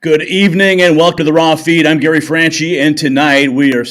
Good evening and welcome to the Raw Feed. I'm Gary Franchi, and tonight we are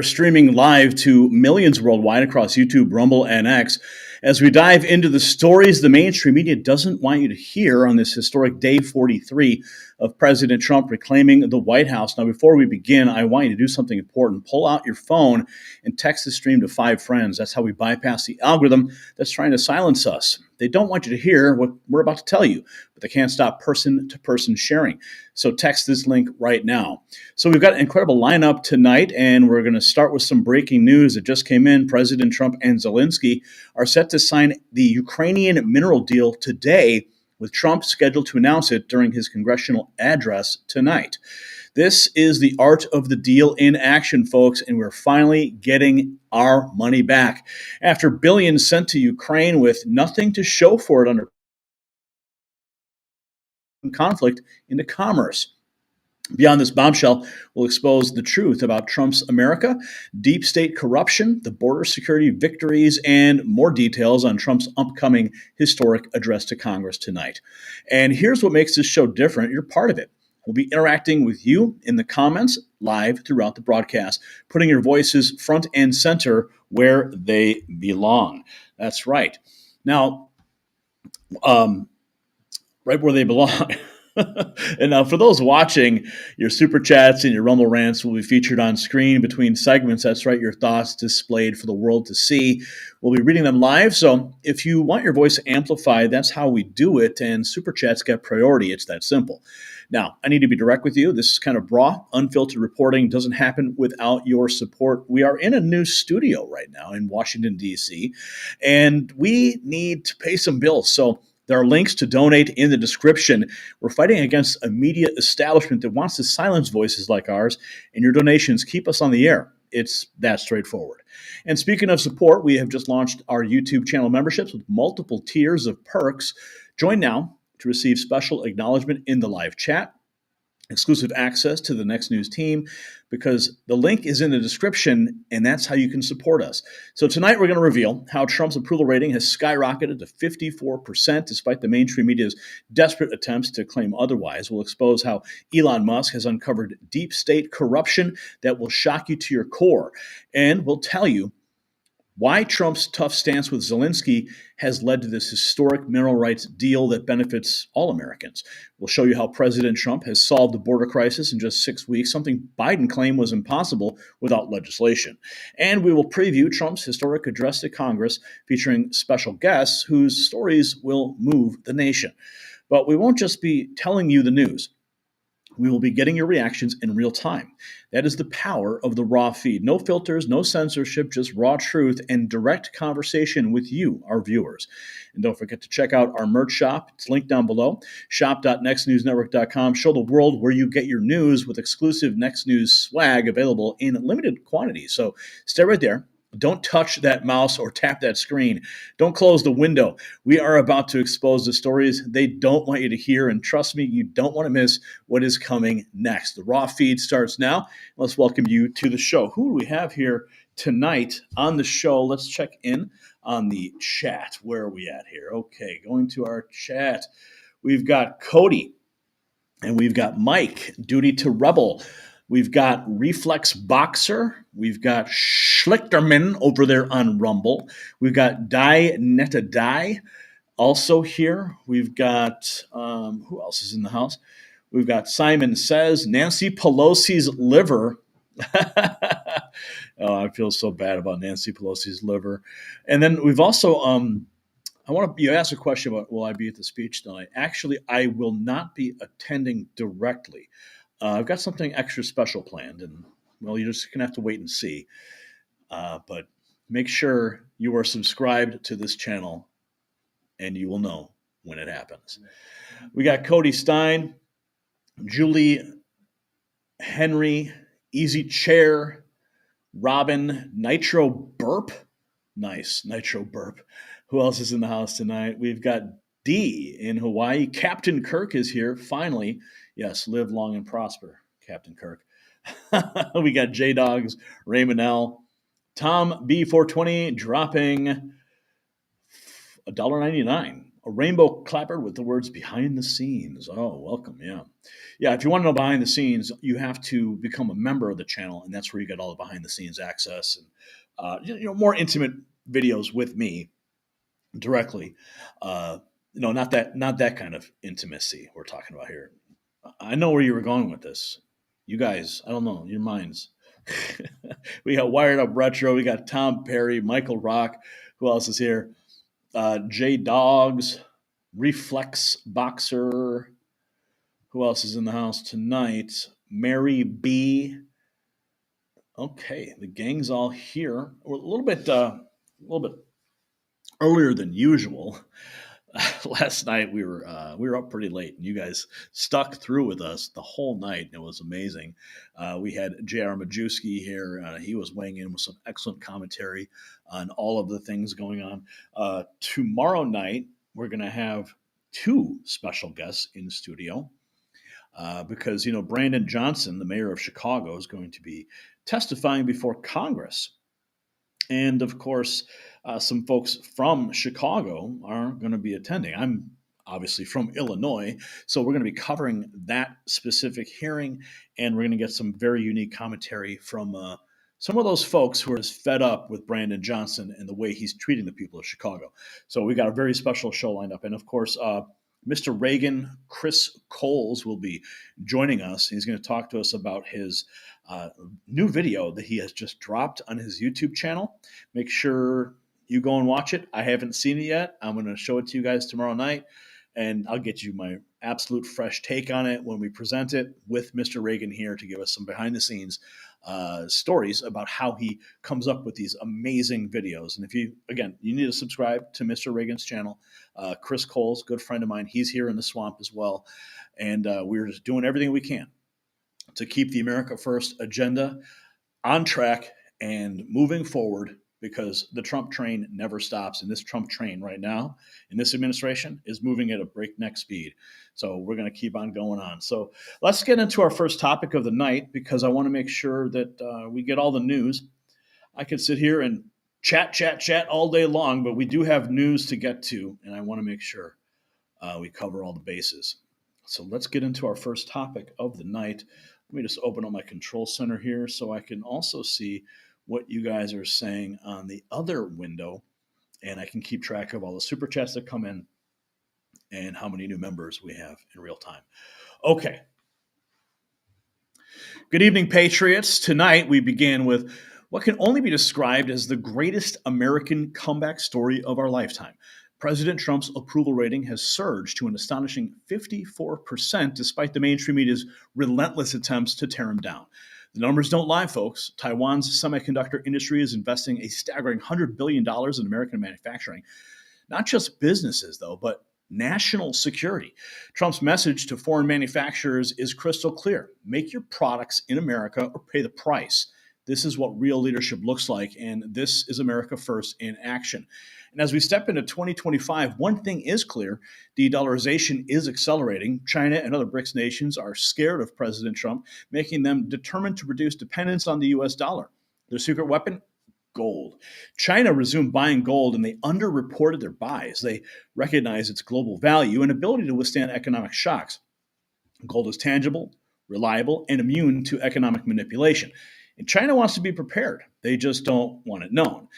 streaming live to millions worldwide across YouTube, Rumble, and X as we dive into the stories the mainstream media doesn't want you to hear on this historic day 43 of President Trump reclaiming the White House. Now, before we begin, I want you to do something important. Pull out your phone and text the stream to 5 friends. That's how we bypass the algorithm that's trying to silence us. They don't want you to hear what we're about to tell you, but they can't stop person-to-person sharing. So text this link right now. So we've got an incredible lineup tonight, and we're going to start with some breaking news that just came in. President Trump and Zelensky are set to sign the Ukrainian mineral deal today, with Trump scheduled to announce it during his congressional address tonight. This is the art of the deal in action, folks, and we're finally getting our money back. After billions sent to Ukraine with nothing to show for it under conflict into commerce. Beyond this bombshell, we'll expose the truth about Trump's America, deep state corruption, the border security victories, and more details on Trump's upcoming historic address to Congress tonight. And here's what makes this show different. You're part of it. We'll be interacting with you in the comments live throughout the broadcast, putting your voices front and center where they belong. That's right. Now, right where they belong. And now for those watching, your super chats and your Rumble rants will be featured on screen between segments. That's right, your thoughts displayed for the world to see. We'll be reading them live. So if you want your voice amplified, that's how we do it. And super chats get priority. It's that simple. Now, I need to be direct with you. This is kind of raw, unfiltered reporting. Doesn't happen without your support. We are in a new studio right now in Washington, D.C., and we need to pay some bills. So there are links to donate in the description. We're fighting against a media establishment that wants to silence voices like ours, and your donations keep us on the air. It's that straightforward. And speaking of support, we have just launched our YouTube channel memberships with multiple tiers of perks. Join now to receive special acknowledgement in the live chat, exclusive access to the Next News team, because the link is in the description, and that's how you can support us. So tonight we're going to reveal how Trump's approval rating has skyrocketed to 54%, despite the mainstream media's desperate attempts to claim otherwise. We'll expose how Elon Musk has uncovered deep state corruption that will shock you to your core, and we'll tell you why Trump's tough stance with Zelensky has led to this historic mineral rights deal that benefits all Americans. We'll show you how President Trump has solved the border crisis in just 6 weeks, something Biden claimed was impossible without legislation. And we will preview Trump's historic address to Congress, featuring special guests whose stories will move the nation. But we won't just be telling you the news. We will be getting your reactions in real time. That is the power of the Raw Feed. No filters, no censorship, just raw truth and direct conversation with you, our viewers. And don't forget to check out our merch shop. It's linked down below, shop.nextnewsnetwork.com. Show the world where you get your news with exclusive Next News swag available in limited quantities. So stay right there. Don't touch that mouse or tap that screen. Don't close the window. We are about to expose the stories they don't want you to hear. And trust me, you don't want to miss what is coming next. The Raw Feed starts now. Let's welcome you to the show. Who do we have here tonight on the show? Let's check in on the chat. Where are we at here? Okay, going to our chat. We've got Cody and we've got Mike, Duty to Rebel. We've got Reflex Boxer. We've got Schlichterman over there on Rumble. We've got Die Netta Die also here. We've got, who else is in the house? We've got Simon Says, Nancy Pelosi's liver. Oh, I feel so bad about Nancy Pelosi's liver. And then we've also, you asked a question about, will I be at the speech tonight? Actually, I will not be attending directly. I've got something extra special planned, and, well, you're just going to have to wait and see. But make sure you are subscribed to this channel, and you will know when it happens. We got Cody Stein, Julie Henry, Easy Chair, Robin, Nitro Burp. Nice, Nitro Burp. Who else is in the house tonight? We've got D in Hawaii. Captain Kirk is here, finally. Yes, live long and prosper, Captain Kirk. We got J-Dogs, Raymond L. Tom B420 dropping $1.99. A rainbow clapper with the words behind the scenes. Oh, welcome. Yeah. Yeah. If you want to know behind the scenes, you have to become a member of the channel, and that's where you get all the behind the scenes access and, more intimate videos with me directly. Uh, not that kind of intimacy we're talking about here. I know where you were going with this. You guys, I don't know, your minds. We got Wired Up Retro. We got Tom Perry, Michael Rock. Who else is here? J Dogs, Reflex Boxer. Who else is in the house tonight? Mary B. Okay, the gang's all here. We're a little bit earlier than usual. Last night we were up pretty late, and you guys stuck through with us the whole night. It was amazing. We had J.R. Majewski here. He was weighing in with some excellent commentary on all of the things going on. Tomorrow night we're going to have two special guests in studio because Brandon Johnson, the mayor of Chicago, is going to be testifying before Congress. And of course, some folks from Chicago are going to be attending. I'm obviously from Illinois, so we're going to be covering that specific hearing, and we're going to get some very unique commentary from some of those folks who are just fed up with Brandon Johnson and the way he's treating the people of Chicago. So we got a very special show lined up, and of course, Mr. Reagan, Chris Coles, will be joining us. He's going to talk to us about his new video that he has just dropped on his YouTube channel. Make sure you go and watch it. I haven't seen it yet. I'm going to show it to you guys tomorrow night, and I'll get you my absolute fresh take on it when we present it with Mr. Reagan here to give us some behind-the-scenes stories about how he comes up with these amazing videos. And if you need to subscribe to Mr. Reagan's channel. Chris Coles, good friend of mine, he's here in the swamp as well. And we're just doing everything we can to keep the America First agenda on track and moving forward, because the Trump train never stops. And this Trump train right now in this administration is moving at a breakneck speed. So we're going to keep on going on. So let's get into our first topic of the night, because I want to make sure that we get all the news. I could sit here and chat all day long, but we do have news to get to, and I want to make sure we cover all the bases. So let's get into our first topic of the night. Let me just open up my control center here so I can also see what you guys are saying on the other window, and I can keep track of all the super chats that come in and how many new members we have in real time. Okay. Good evening, Patriots. Tonight we begin with what can only be described as the greatest American comeback story of our lifetime. President Trump's approval rating has surged to an astonishing 54%, despite the mainstream media's relentless attempts to tear him down. The numbers don't lie, folks. Taiwan's semiconductor industry is investing a staggering $100 billion in American manufacturing. Not just businesses, though, but national security. Trump's message to foreign manufacturers is crystal clear. Make your products in America or pay the price. This is what real leadership looks like, and this is America First in action. And as we step into 2025, one thing is clear: de-dollarization is accelerating. China and other BRICS nations are scared of President Trump, making them determined to reduce dependence on the U.S. dollar. Their secret weapon? Gold. China resumed buying gold, and they underreported their buys. They recognize its global value and ability to withstand economic shocks. Gold is tangible, reliable, and immune to economic manipulation. And China wants to be prepared. They just don't want it known.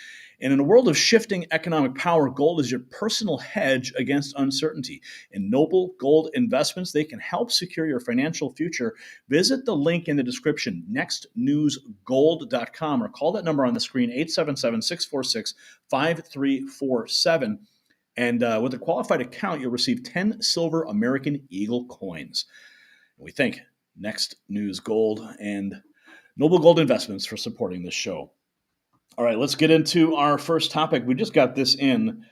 And in a world of shifting economic power, gold is your personal hedge against uncertainty. In Noble Gold Investments, they can help secure your financial future. Visit the link in the description, nextnewsgold.com, or call that number on the screen, 877-646-5347. And with a qualified account, you'll receive 10 silver American Eagle coins. We thank Next News Gold and Noble Gold Investments for supporting this show. All right, let's get into our first topic. We just got this in.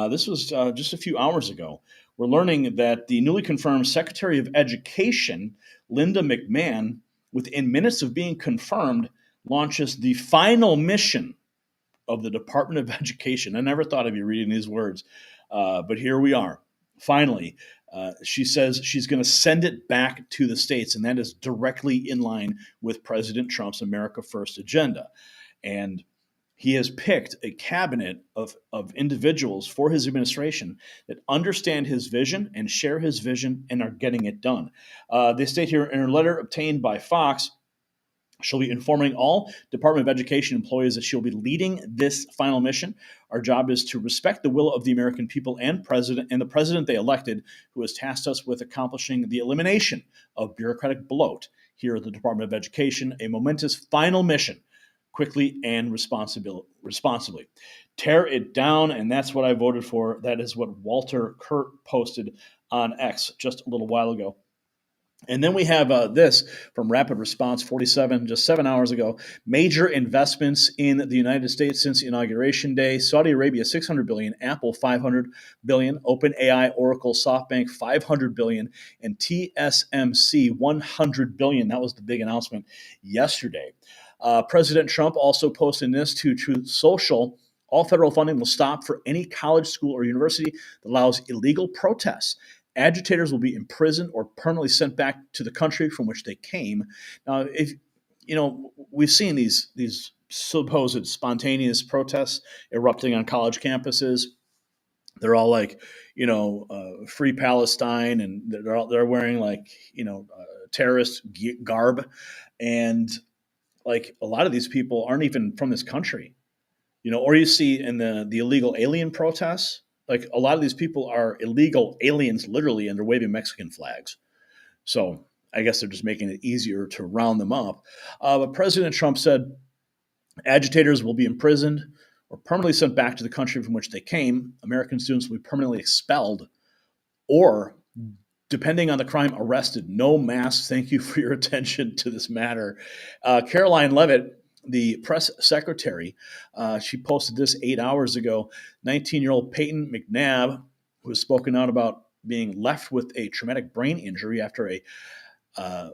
This was just a few hours ago. We're learning that the newly confirmed Secretary of Education, Linda McMahon, within minutes of being confirmed, launches the final mission of the Department of Education. I never thought I'd be reading these words, but here we are. Finally, she says she's going to send it back to the states, and that is directly in line with President Trump's America First agenda. And he has picked a cabinet of individuals for his administration that understand his vision and share his vision and are getting it done. They state here in a letter obtained by Fox, she'll be informing all Department of Education employees that she'll be leading this final mission. Our job is to respect the will of the American people and the president they elected, who has tasked us with accomplishing the elimination of bureaucratic bloat here at the Department of Education, a momentous final mission, quickly and responsibly. Tear it down, and that's what I voted for. That is what Walter Kurt posted on X just a little while ago. And then we have this from Rapid Response 47, just 7 hours ago. Major investments in the United States since Inauguration Day. Saudi Arabia, $600 billion. Apple, $500 billion. OpenAI, Oracle, SoftBank, $500 billion. And TSMC, $100 billion. That was the big announcement yesterday. President Trump also posted this to Truth Social. All federal funding will stop for any college, school, or university that allows illegal protests. Agitators will be imprisoned or permanently sent back to the country from which they came. Now, if we've seen these supposed spontaneous protests erupting on college campuses. They're all like, free Palestine, and they're wearing terrorist garb, and like a lot of these people aren't even from this country, or you see in the illegal alien protests. Like a lot of these people are illegal aliens, literally, and they're waving Mexican flags. So I guess they're just making it easier to round them up. But President Trump said agitators will be imprisoned or permanently sent back to the country from which they came. American students will be permanently expelled or, depending on the crime, arrested. No masks. Thank you for your attention to this matter. Caroline Leavitt, the press secretary, she posted this 8 hours ago. 19-year-old Peyton McNabb, who has spoken out about being left with a traumatic brain injury after a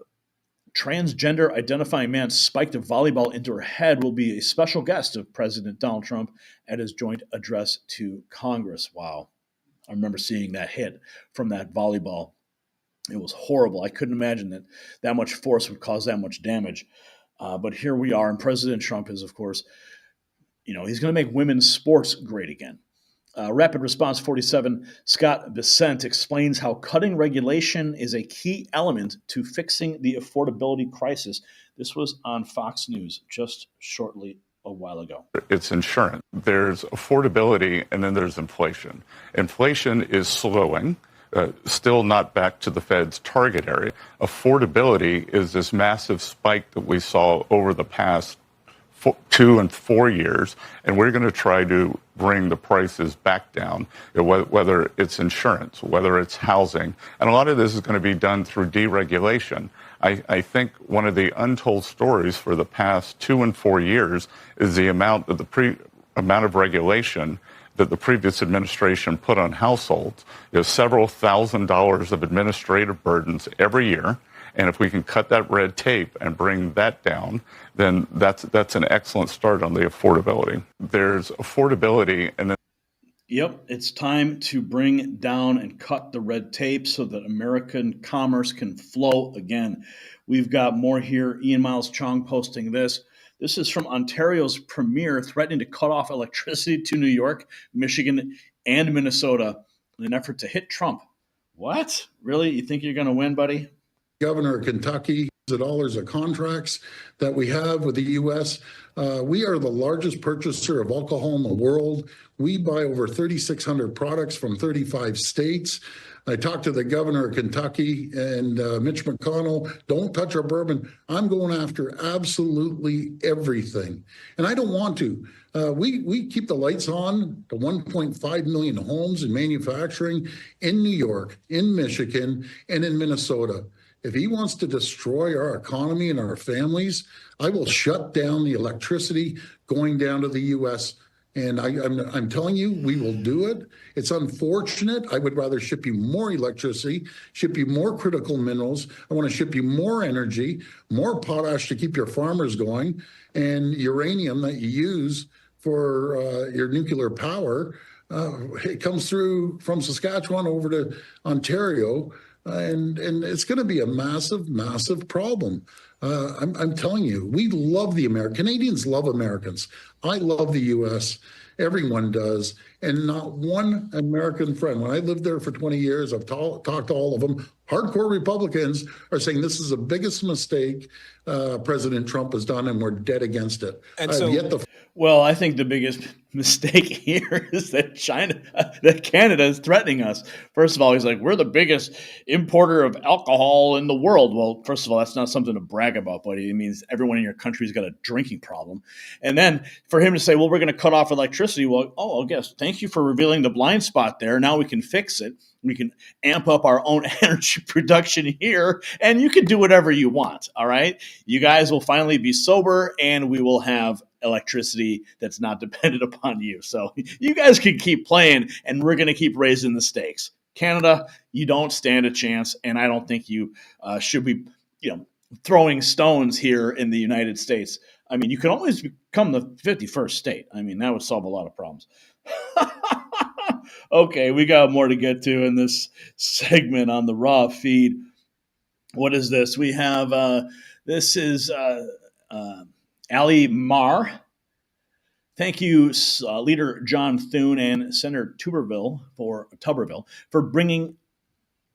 transgender identifying man spiked a volleyball into her head, will be a special guest of President Donald Trump at his joint address to Congress. Wow. I remember seeing that hit from that volleyball. It was horrible. I couldn't imagine that much force would cause that much damage. But here we are, and President Trump is, of course, he's going to make women's sports great again. Rapid Response 47, Scott Vicent explains how cutting regulation is a key element to fixing the affordability crisis. This was on Fox News just shortly a while ago. It's insurance. There's affordability, and then there's inflation. Inflation is slowing. Still not back to the Fed's target area. Affordability is this massive spike that we saw over the past 2 and 4 years, and we're going to try to bring the prices back down, whether it's insurance, whether it's housing. And a lot of this is going to be done through deregulation. I think one of the untold stories for the past 2 and 4 years is the amount of regulation that the previous administration put on households. There's several $1,000s of administrative burdens every year. And if we can cut that red tape and bring that down, then that's an excellent start on the affordability. There's affordability, and then Yep, it's time to bring down and cut the red tape so that American commerce can flow again. We've got more here. Ian Miles Chong posting this. This is from Ontario's premier threatening to cut off electricity to New York, Michigan, and Minnesota in an effort to hit Trump. What? Really? You think you're going to win, buddy? Governor of Kentucky, the dollars of contracts that we have with the U.S. We are the largest purchaser of alcohol in the world. We buy over 3,600 products from 35 states. I talked to the governor of Kentucky and Mitch McConnell. Don't touch our bourbon. I'm going after absolutely everything. And I don't want to. We keep the lights on to 1.5 million homes in manufacturing in New York, in Michigan, and in Minnesota. If he wants to destroy our economy and our families, I will shut down the electricity going down to the U.S. And I'm telling you, we will do it. It's unfortunate. I would rather ship you more electricity, ship you more critical minerals. I want to ship you more energy, more potash to keep your farmers going, and uranium that you use for your nuclear power. It comes through from Saskatchewan over to Ontario. And it's going to be a massive, massive problem. I'm telling you, we love the Canadians love Americans. I love the U.S. Everyone does. And not one American friend. When I lived there for 20 years, I've talked to all of them. Hardcore Republicans are saying this is the biggest mistake President Trump has done, and we're dead against it. And so, well, I think the biggest mistake here is that Canada is threatening us. First of all, he's like, we're the biggest importer of alcohol in the world. Well, first of all, that's not something to brag about, buddy. It means everyone in your country's got a drinking problem. And then for him to say, well, we're going to cut off electricity. Well, I guess thank you for revealing the blind spot there. Now we can fix it. We can amp up our own energy production here, and you can do whatever you want. All right. You guys will finally be sober, and we will have electricity that's not dependent upon you. So you guys can keep playing, and we're going to keep raising the stakes. Canada, you don't stand a chance, and I don't think you should be, throwing stones here in the United States. I mean, you can always become the 51st state. I mean, that would solve a lot of problems. Okay, we got more to get to in this segment on the Raw feed. What is this? We have, this is Ali Marr. Thank you, Leader John Thune and Senator Tuberville for bringing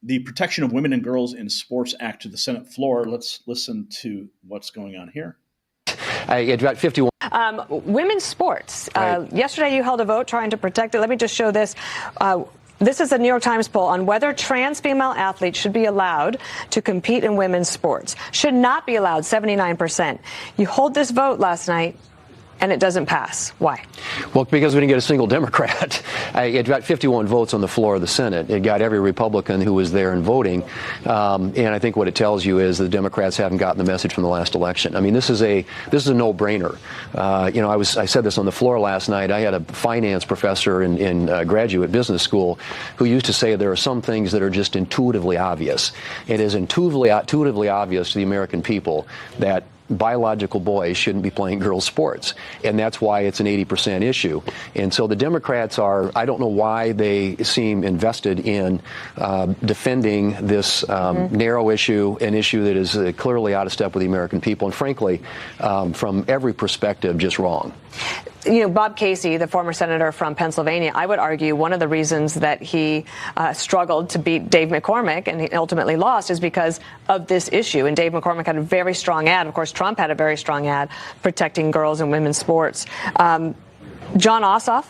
the Protection of Women and Girls in Sports Act to the Senate floor. Let's listen to what's going on here. About 51. Women's sports. Right. Yesterday you held a vote trying to protect it. Let me just show this. This is a New York Times poll on whether trans female athletes should be allowed to compete in women's sports. Should not be allowed, 79%. You hold this vote last night, and it doesn't pass. Why? Well, because we didn't get a single Democrat. It got 51 votes on the floor of the Senate. It got every Republican who was there and voting. And I think what it tells you is the Democrats haven't gotten the message from the last election. I mean, this is a no-brainer. I said this on the floor last night. I had a finance professor in graduate business school who used to say there are some things that are just intuitively obvious. It is intuitively obvious to the American people that biological boys shouldn't be playing girls' sports. And that's why it's an 80% issue. And so the Democrats I don't know why they seem invested in defending this narrow issue, an issue that is clearly out of step with the American people, and frankly, from every perspective, just wrong. Bob Casey, the former senator from Pennsylvania, I would argue one of the reasons that he struggled to beat Dave McCormick and he ultimately lost is because of this issue. And Dave McCormick had a very strong ad. Of course, Trump had a very strong ad protecting girls and women's sports. John Ossoff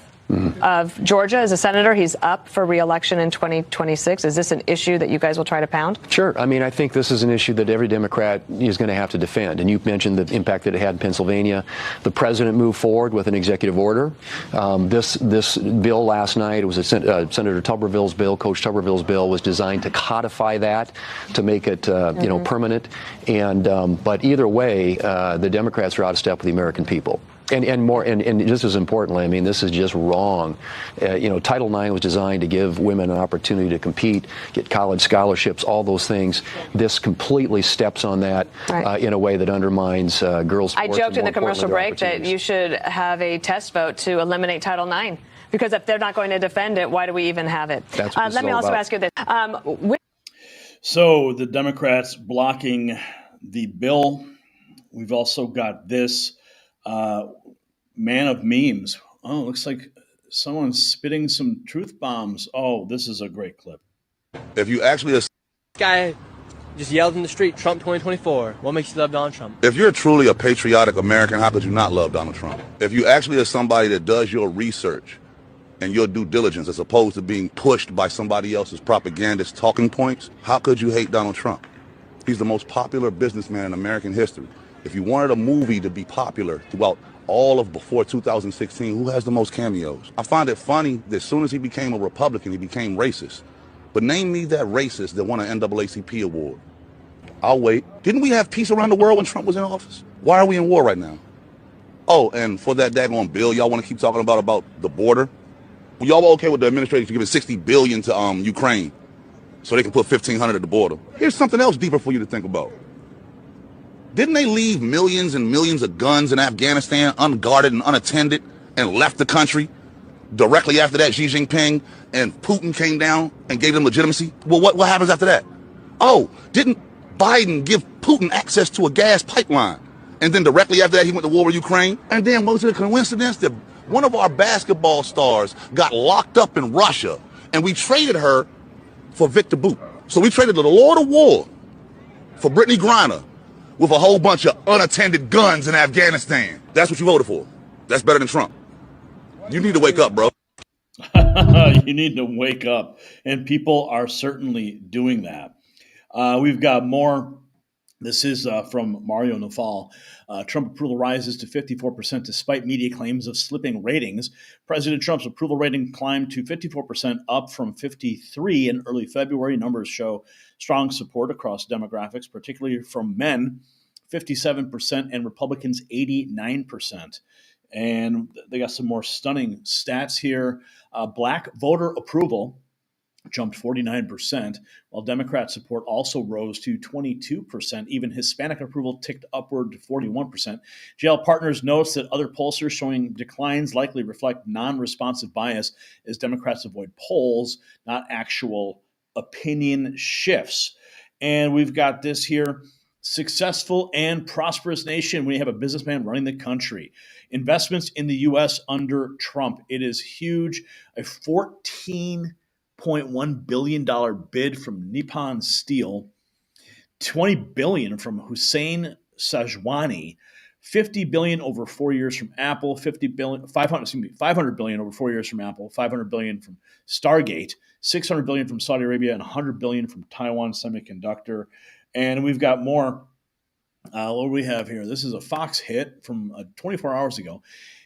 of Georgia is a senator. He's up for re-election in 2026. Is this an issue that you guys will try to pound? Sure. I mean, I think this is an issue that every Democrat is going to have to defend. And you mentioned the impact that it had in Pennsylvania. The president moved forward with an executive order. This bill last night, it was Senator Tuberville's bill, Coach Tuberville's bill, was designed to codify that, to make it permanent. And but either way, the Democrats are out of step with the American people. And just as importantly, I mean, this is just wrong. Title IX was designed to give women an opportunity to compete, get college scholarships, all those things. This completely steps on that in a way that undermines girls' sports. I joked in the commercial break that you should have a test vote to eliminate Title IX, because if they're not going to defend it, why do we even have it? That's what let me also ask you this. So the Democrats blocking the bill. We've also got this. Man of memes. Oh, looks like someone's spitting some truth bombs. Oh, this is a great clip. If you actually guy just yelled in the street, Trump 2024. What makes you love Donald Trump? If you're truly a patriotic American, how could you not love Donald Trump? If you actually are somebody that does your research and your due diligence as opposed to being pushed by somebody else's propagandist talking points, how could you hate Donald Trump? He's the most popular businessman in American history. If you wanted a movie to be popular throughout all of before 2016, who has the most cameos? I find it funny that as soon as he became a Republican, he became racist. But name me that racist that won an NAACP award. I'll wait. Didn't we have peace around the world when Trump was in office? Why are we in war right now? Oh, and for that daggone bill y'all want to keep talking about the border? Well, y'all okay with the administration giving $60 billion to Ukraine so they can put 1,500 at the border? Here's something else deeper for you to think about. Didn't they leave millions and millions of guns in Afghanistan unguarded and unattended and left the country? Directly after that, Xi Jinping and Putin came down and gave them legitimacy. Well, what happens after that? Oh, didn't Biden give Putin access to a gas pipeline. And then directly after that, he went to war with Ukraine. And then was it a coincidence that one of our basketball stars got locked up in Russia, and we traded her for Victor Boot? So we traded the Lord of War for Brittany Griner with a whole bunch of unattended guns in Afghanistan. That's what you voted for. That's better than Trump. You need to wake up, bro. You need to wake up. And people are certainly doing that. We've got more. This is from Mario Naval. Trump approval rises to 54% despite media claims of slipping ratings. President Trump's approval rating climbed to 54%, up from 53 in early February. Numbers show strong support across demographics, particularly from men, 57%, and Republicans, 89%. And they got some more stunning stats here. Black voter approval jumped 49%, while Democrat support also rose to 22%. Even Hispanic approval ticked upward to 41%. JL Partners notes that other pollsters showing declines likely reflect non-responsive bias as Democrats avoid polls, not actual opinion shifts. And we've got this here. Successful and prosperous nation. We have a businessman running the country. Investments in the U.S. under Trump. It is huge. A $14.1 billion bid from Nippon Steel, $20 billion from Hussein Sajwani, $50 billion over 4 years from Apple, $500 billion over 4 years from Apple, $500 billion from Stargate, $600 billion from Saudi Arabia, and $100 billion from Taiwan Semiconductor. And we've got more. What do we have here? This is a Fox hit from 24 hours ago.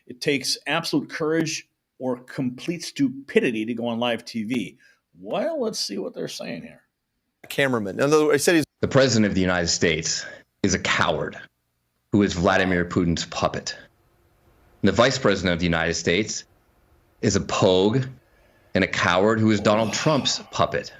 It takes absolute courage or complete stupidity to go on live TV. Well, let's see what they're saying here. Cameraman. In other words, he said he's the president of the United States is a coward who is Vladimir Putin's puppet. And the vice president of the United States is a pogue and a coward who is Donald Trump's puppet.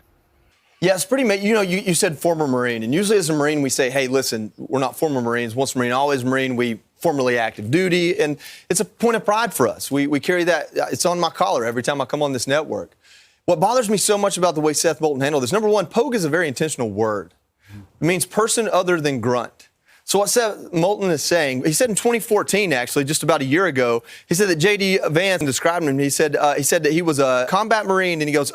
Yeah, it's pretty, you said former Marine, and usually as a Marine we say, hey, listen, we're not former Marines, once Marine, always Marine, we formerly active duty, and it's a point of pride for us. We carry that, it's on my collar every time I come on this network. What bothers me so much about the way Seth Moulton handled this, number one, pogue is a very intentional word. It means person other than grunt. So what Seth Moulton is saying, he said in 2014, actually, just about a year ago, he said that J.D. Vance described him. He said that he was a combat Marine, and he goes,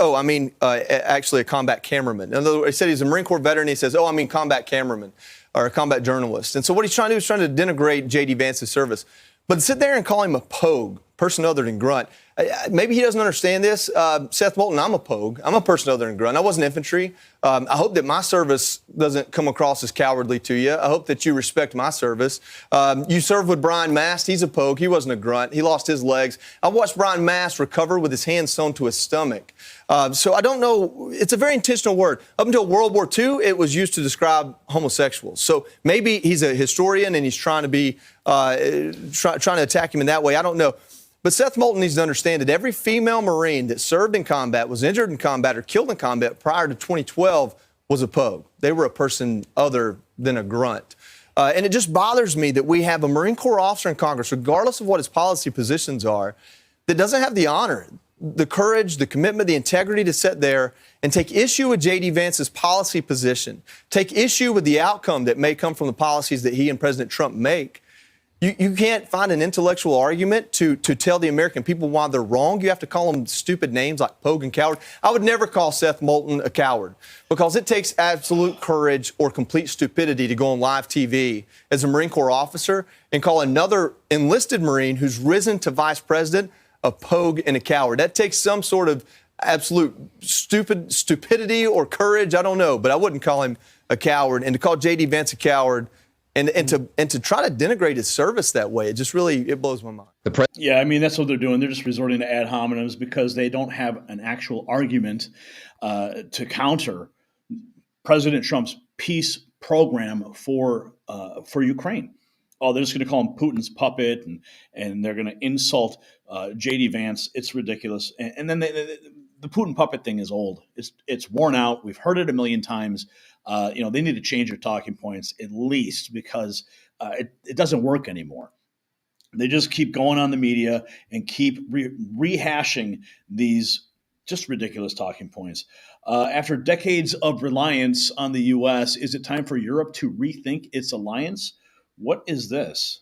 actually a combat cameraman. In other words, he said he's a Marine Corps veteran. He says, combat cameraman or a combat journalist. And so what he's trying to do is trying to denigrate J.D. Vance's service. But to sit there and call him a pogue, person other than grunt, maybe he doesn't understand this. Seth Moulton, I'm a pogue. I'm a person other than grunt. I wasn't infantry. I hope that my service doesn't come across as cowardly to you. I hope that you respect my service. You served with Brian Mast. He's a pogue. He wasn't a grunt. He lost his legs. I watched Brian Mast recover with his hands sewn to his stomach. So I don't know. It's a very intentional word. Up until World War II, it was used to describe homosexuals. So maybe he's a historian and he's trying to be trying to attack him in that way. I don't know. But Seth Moulton needs to understand that every female Marine that served in combat, was injured in combat, or killed in combat prior to 2012 was a pogue. They were a person other than a grunt. And it just bothers me that we have a Marine Corps officer in Congress, regardless of what his policy positions are, that doesn't have the honor, the courage, the commitment, the integrity to sit there and take issue with J.D. Vance's policy position, take issue with the outcome that may come from the policies that he and President Trump make. You can't find an intellectual argument to tell the American people why they're wrong. You have to call them stupid names like pogue and coward. I would never call Seth Moulton a coward because it takes absolute courage or complete stupidity to go on live TV as a Marine Corps officer and call another enlisted Marine who's risen to vice president a pogue and a coward. That takes some sort of absolute stupidity or courage. I don't know, but I wouldn't call him a coward. And to call J.D. Vance a coward and to try to denigrate his service that way, it blows my mind. Yeah, I mean, that's what they're doing. They're just resorting to ad hominems because they don't have an actual argument to counter President Trump's peace program for Ukraine. Oh, they're just going to call him Putin's puppet, and they're going to insult J.D. Vance. It's ridiculous. And then the Putin puppet thing is old. It's worn out. We've heard it a million times. They need to change their talking points at least because it doesn't work anymore. They just keep going on the media and keep rehashing these Just ridiculous talking points. After decades of reliance on the U.S., is it time for Europe to rethink its alliance? What is this?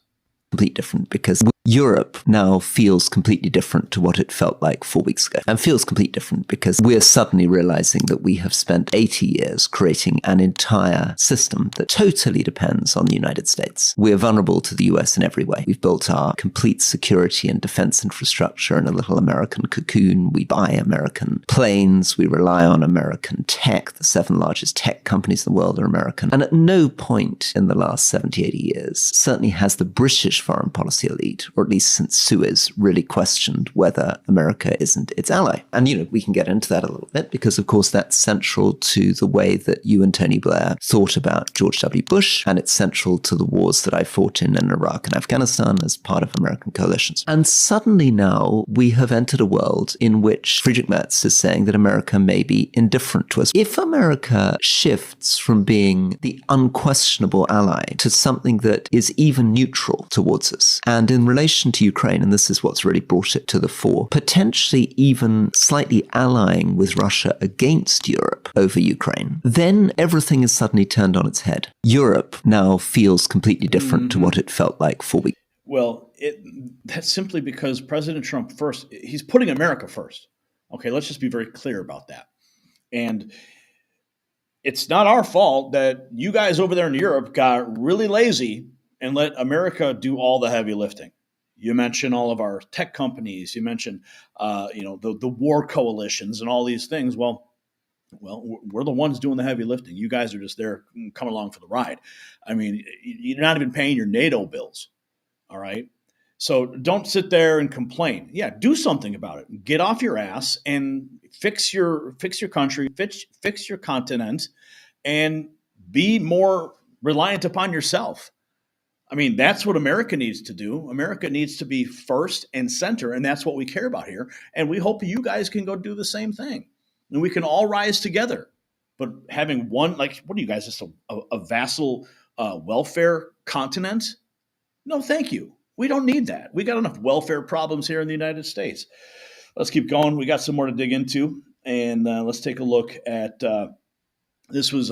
Completely different, because Europe now feels completely different to what it felt like 4 weeks ago, and feels completely different because we're suddenly realizing that we have spent 80 years creating an entire system that totally depends on the United States. We're vulnerable to the US in every way. We've built our complete security and defense infrastructure in a little American cocoon. We buy American planes. We rely on American tech. The 7 largest tech companies in the world are American. And at no point in the last 70, 80 years, certainly has the British foreign policy elite, or at least since Suez, really questioned whether America isn't its ally. And, we can get into that a little bit because, of course, that's central to the way that you and Tony Blair thought about George W. Bush, and it's central to the wars that I fought in Iraq and Afghanistan as part of American coalitions. And suddenly now we have entered a world in which Friedrich Merz is saying that America may be indifferent to us. If America shifts from being the unquestionable ally to something that is even neutral towards us, and in relation to Ukraine, and this is what's really brought it to the fore, potentially even slightly allying with Russia against Europe over Ukraine, then everything is suddenly turned on its head. Europe now feels completely different to what it felt like 4 weeks. Well, that's simply because President Trump he's putting America first. Okay, let's just be very clear about that. And it's not our fault that you guys over there in Europe got really lazy and let America do all the heavy lifting. You mentioned all of our tech companies. You mentioned, the war coalitions and all these things. Well, we're the ones doing the heavy lifting. You guys are just there coming along for the ride. I mean, you're not even paying your NATO bills. All right. So don't sit there and complain. Yeah, do something about it. Get off your ass and fix your country, fix your continent, and be more reliant upon yourself. I mean, that's what America needs to do. America needs to be first and center, and that's what we care about here. And we hope you guys can go do the same thing, and we can all rise together. But having one, what are you guys, just a vassal welfare continent? No, thank you. We don't need that. We got enough welfare problems here in the United States. Let's keep going. We got some more to dig into, and let's take a look at this was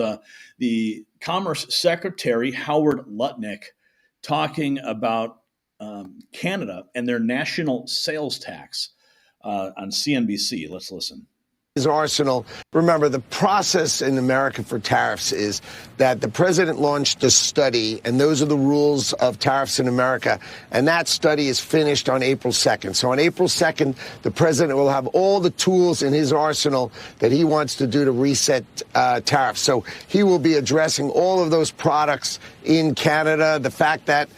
the Commerce Secretary, Howard Lutnick, talking about Canada and their national sales tax on CNBC. Let's listen. His arsenal. Remember, the process in America for tariffs is that the president launched a study, and those are the rules of tariffs in America. And that study is finished on April 2nd. So on April 2nd, the president will have all the tools in his arsenal that he wants to do to reset tariffs. So he will be addressing all of those products in Canada. The fact that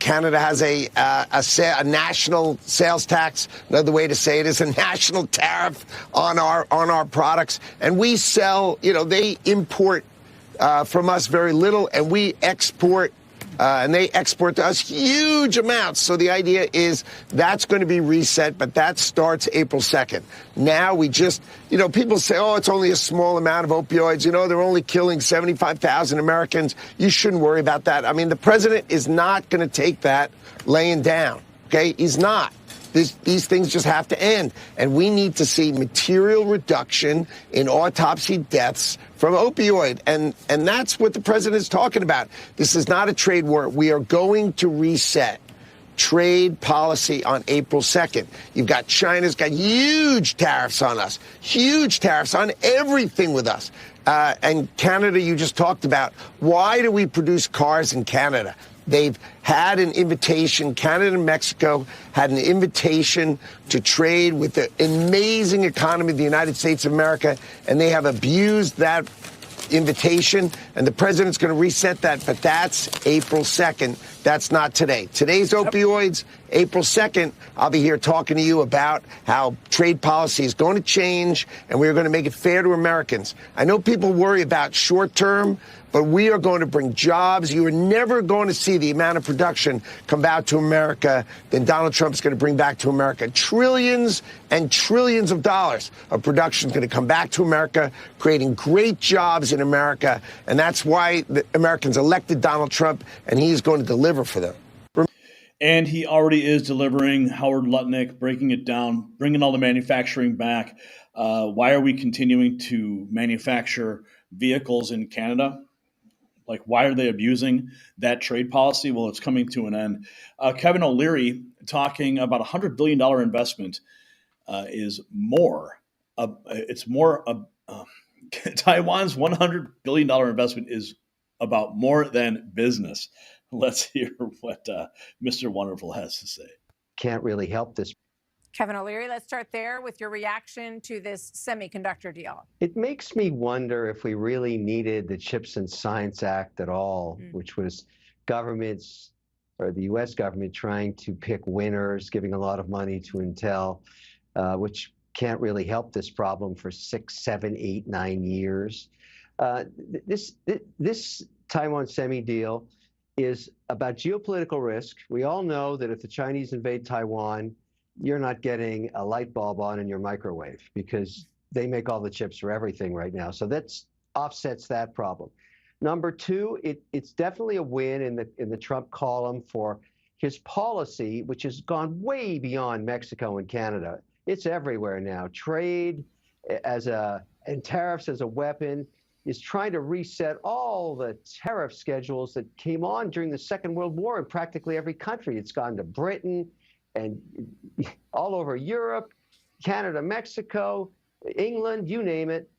Canada has a national sales tax. Another way to say it is a national tariff on our products. And we sell, they import from us very little, and we export, and they export to us huge amounts. So the idea is that's going to be reset, but that starts April 2nd. Now we just, people say, oh, it's only a small amount of opioids. They're only killing 75,000 Americans. You shouldn't worry about that. I mean, the president is not going to take that laying down. Okay, he's not. These things just have to end. And we need to see material reduction in autopsy deaths from opioid. And that's what the president is talking about. This is not a trade war. We are going to reset trade policy on April 2nd. You've got China's got huge tariffs on us, huge tariffs on everything with us. And Canada, you just talked about. Why do we produce cars in Canada? They've had an invitation, Canada and Mexico had an invitation to trade with the amazing economy of the United States of America, and they have abused that invitation, and the president's going to reset that, but that's April 2nd. That's not today. Today's opioids, April 2nd, I'll be here talking to you about how trade policy is going to change, and we're going to make it fair to Americans. I know people worry about short-term, but we are going to bring jobs. You are never going to see the amount of production come back to America than Donald Trump's going to bring back to America. Trillions and trillions of dollars of production is going to come back to America, creating great jobs in America. And that's why the Americans elected Donald Trump, and he's going to deliver for them. And he already is delivering. Howard Lutnick breaking it down, bringing all the manufacturing back. Why are we continuing to manufacture vehicles in Canada? Like, why are they abusing that trade policy? Well, it's coming to an end. Kevin O'Leary talking about $100 billion investment is more. It's more. Taiwan's $100 billion investment is about more than business. Let's hear what Mr. Wonderful has to say. Can't really help this. Kevin O'Leary, let's start there with your reaction to this semiconductor deal. It makes me wonder if we really needed the Chips and Science Act at all, which was governments or the U.S. government trying to pick winners, giving a lot of money to Intel, which can't really help this problem for 6, 7, 8, 9 years. This Taiwan semi deal is about geopolitical risk. We all know that if the Chinese invade Taiwan, you're not getting a light bulb on in your microwave because they make all the chips for everything right now. So that offsets that problem. Number two, it's definitely a win in the Trump column for his policy, which has gone way beyond Mexico and Canada. It's everywhere now. Trade and tariffs as a weapon is trying to reset all the tariff schedules that came on during the Second World War in practically every country. It's gone to Britain and all over Europe, Canada, Mexico, England, you name it.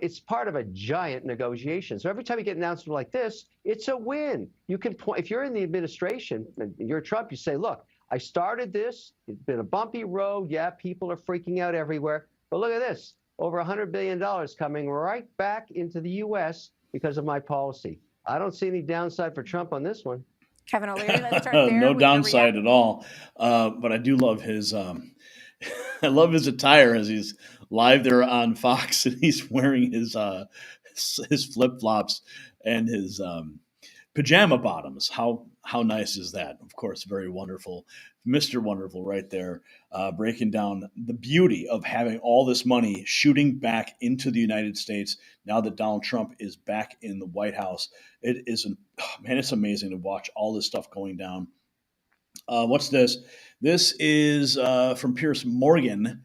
It's part of a giant negotiation. So every time you get an announcement like this, it's a win. You can point, if you're in the administration and you're Trump, you say, look, I started this. It's been a bumpy road. Yeah, people are freaking out everywhere. But look at this. Over $100 billion coming right back into the U.S. because of my policy. I don't see any downside for Trump on this one. Kevin O'Leary, let's start there. No downside at all. But I do love his I love his attire as he's live there on Fox and he's wearing his flip-flops and his pajama bottoms. How nice is that? Of course, very wonderful. Mr. Wonderful right there, breaking down the beauty of having all this money shooting back into the United States now that Donald Trump is back in the White House. It is, it's amazing to watch all this stuff going down. What's this? This is from Piers Morgan.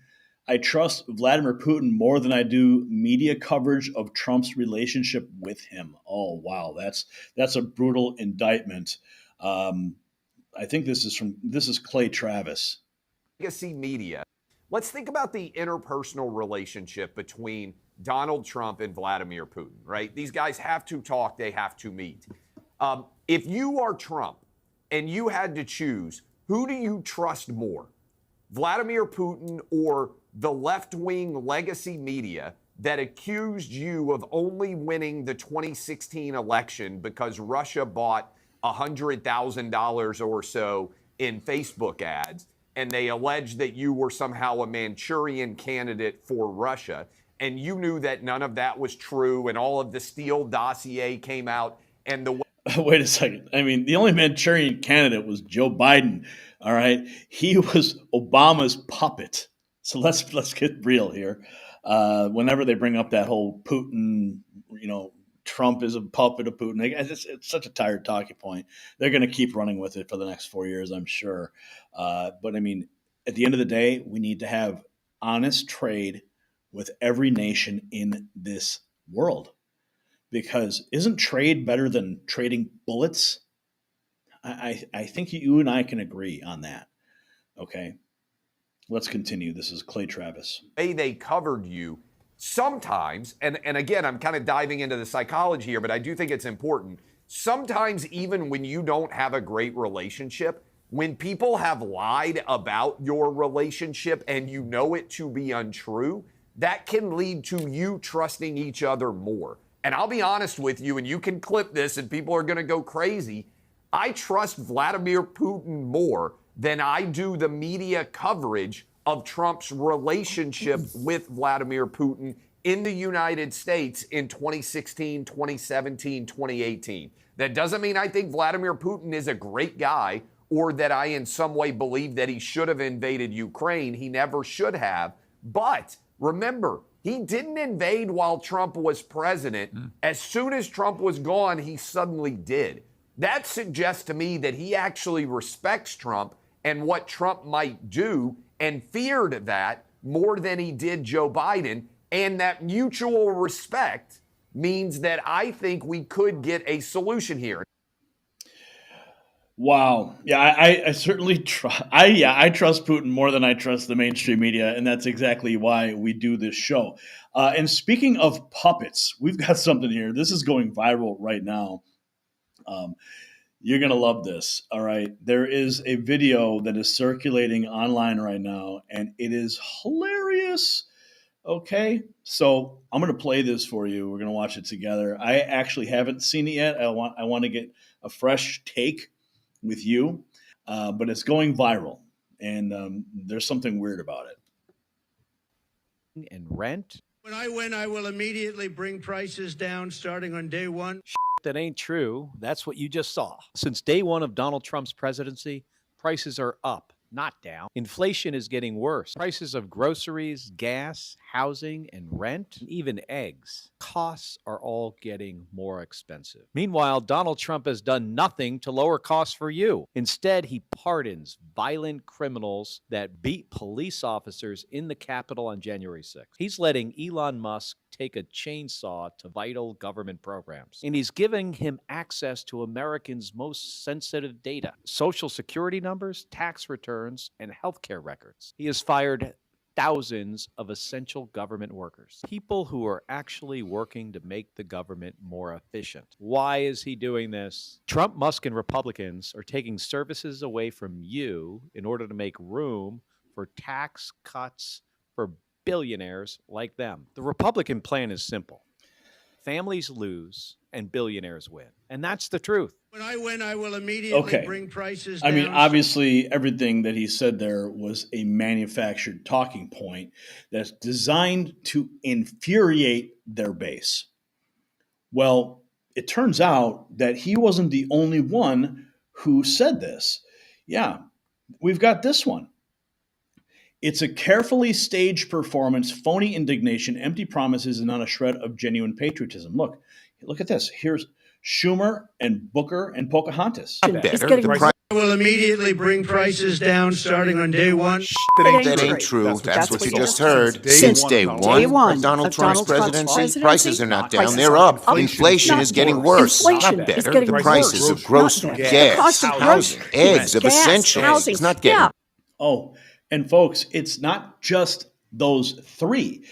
I trust Vladimir Putin more than I do media coverage of Trump's relationship with him. Oh, wow. That's a brutal indictment. I think this is Clay Travis. Legacy media. Let's think about the interpersonal relationship between Donald Trump and Vladimir Putin, right? These guys have to talk, they have to meet. If you are Trump and you had to choose, who do you trust more? Vladimir Putin or the left-wing legacy media that accused you of only winning the 2016 election because Russia bought $100,000 or so in Facebook ads, and they alleged that you were somehow a Manchurian candidate for Russia, and you knew that none of that was true, and all of the Steele dossier came out, and the Wait a second. I mean, the only Manchurian candidate was Joe Biden. All right, he was Obama's puppet. So let's get real here. Whenever they bring up that whole Putin, Trump is a puppet of Putin. It's such a tired talking point. They're going to keep running with it for the next 4 years, I'm sure. But I mean, at the end of the day, we need to have honest trade with every nation in this world. Because isn't trade better than trading bullets? I think you and I can agree on that. Okay. Let's continue. This is Clay Travis. They covered you sometimes, and again, I'm kind of diving into the psychology here, but I do think it's important. Sometimes even when you don't have a great relationship, when people have lied about your relationship and you know it to be untrue, that can lead to you trusting each other more. And I'll be honest with you, and you can clip this and people are going to go crazy. I trust Vladimir Putin more than I do the media coverage of Trump's relationship with Vladimir Putin in the United States in 2016, 2017, 2018. That doesn't mean I think Vladimir Putin is a great guy or that I in some way believe that he should have invaded Ukraine. He never should have. But remember, he didn't invade while Trump was president. As soon as Trump was gone, he suddenly did. That suggests to me that he actually respects Trump and what Trump might do and feared that more than he did Joe Biden. And that mutual respect means that I think we could get a solution here. Wow. Yeah, I certainly I trust Putin more than I trust the mainstream media, and that's exactly why we do this show. And speaking of puppets, we've got something here. This is going viral right now. You're going to love this. All right. There is a video that is circulating online right now, and it is hilarious. Okay. So I'm going to play this for you. We're going to watch it together. I actually haven't seen it yet. I want to get a fresh take with you, but it's going viral, and there's something weird about it. And rent. When I win, I will immediately bring prices down starting on day one. That ain't true. That's what you just saw. Since day one of Donald Trump's presidency, prices are up, not down. Inflation is getting worse. Prices of groceries, gas, housing, and rent, and even eggs. Costs are all getting more expensive. Meanwhile, Donald Trump has done nothing to lower costs for you. Instead, he pardons violent criminals that beat police officers in the Capitol on January 6th. He's letting Elon Musk take a chainsaw to vital government programs. And he's giving him access to Americans' most sensitive data: Social Security numbers, tax returns, and healthcare records. He has fired thousands of essential government workers, people who are actually working to make the government more efficient. Why is he doing this? Trump, Musk, and Republicans are taking services away from you in order to make room for tax cuts for billionaires like them. The Republican plan is simple. Families lose and billionaires win. And that's the truth. When I win, I will immediately bring prices down. I mean, obviously, everything that he said there was a manufactured talking point that's designed to infuriate their base. Well, it turns out that he wasn't the only one who said this. Yeah, we've got this one. It's a carefully staged performance, phony indignation, empty promises, and not a shred of genuine patriotism. Look at this. Here's Schumer and Booker and Pocahontas. I will immediately bring prices down starting on day one. That ain't true. That's what you just heard. Since day one of Donald Trump's presidency, prices are not down, they're up. Inflation is getting worse, not better. The prices of groceries, gas, housing, eggs, of essentials, it's not getting. Oh, and folks, it's not just those three.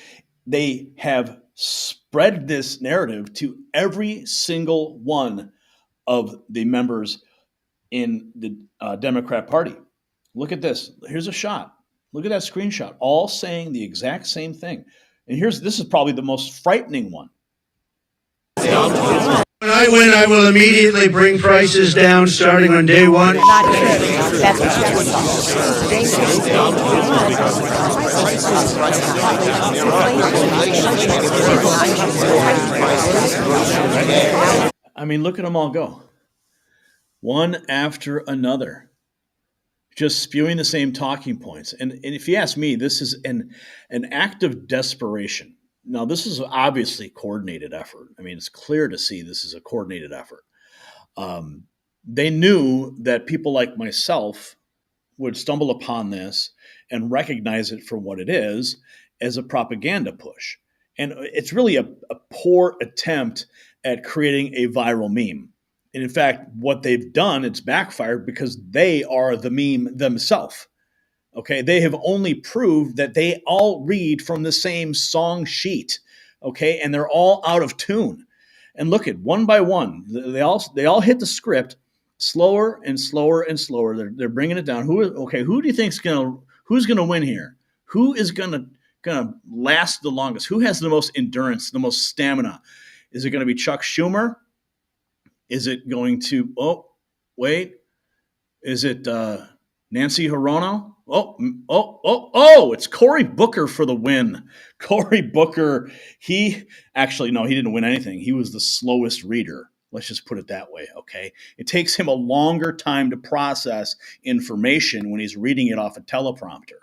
They have spread this narrative to every single one of the members in the Democrat Party. Look at this. Here's a shot. Look at that screenshot. All saying the exact same thing. And this is probably the most frightening one. When I win, I will immediately bring prices down starting on day one. That's I mean, look at them all go. One after another. Just spewing the same talking points. And if you ask me, this is an act of desperation. Now, this is obviously a coordinated effort. I mean, it's clear to see this is a coordinated effort. They knew that people like myself would stumble upon this and recognize it for what it is, as a propaganda push. And it's really a poor attempt at creating a viral meme. And in fact, what they've done, it's backfired because they are the meme themselves. Okay, they have only proved that they all read from the same song sheet. Okay, and they're all out of tune. And look at one by one, they all hit the script slower and slower and slower. They're bringing it down. Who do you think's who's gonna win here? Who is gonna last the longest? Who has the most endurance, the most stamina? Is it going to be Chuck Schumer? Is it going to? Is it Nancy Hirono? It's Cory Booker for the win. Cory Booker, he didn't win anything. He was the slowest reader. Let's just put it that way, okay? It takes him a longer time to process information when he's reading it off a teleprompter.